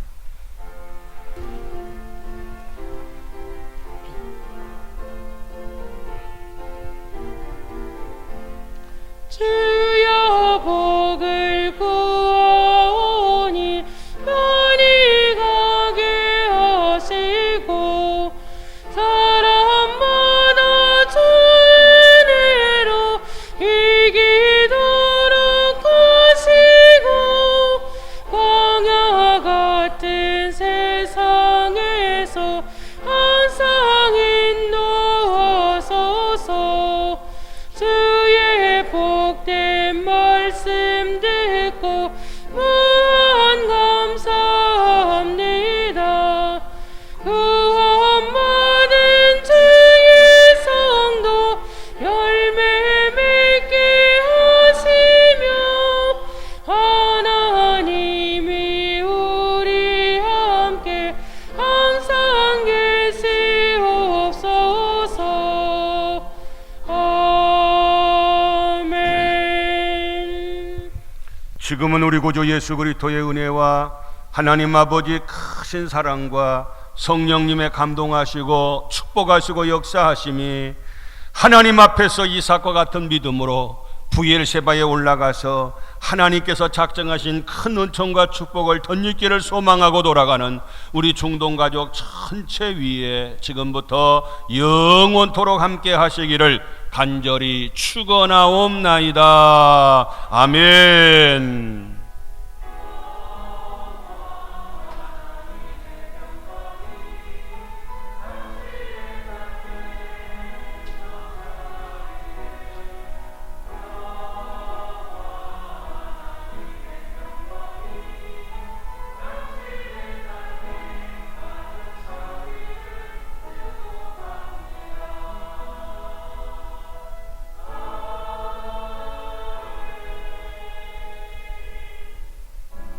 주여 복을 구하오니 편히 가게 하시고 사람마다 주 은혜로 이기도록 하시고 광야 같은 세상에서 항상 인도하소서. 주의 복된 말씀
지금은 우리 구주 예수 그리스도의 은혜와 하나님 아버지 크신 사랑과 성령님의 감동하시고 축복하시고 역사하심이 하나님 앞에서 이삭과 같은 믿음으로 부엘세바에 올라가서 하나님께서 작정하신 큰 은총과 축복을 덧입기를 소망하고 돌아가는 우리 중동가족 전체 위에 지금부터 영원토록 함께 하시기를 간절히 축원하옵나이다. 아멘.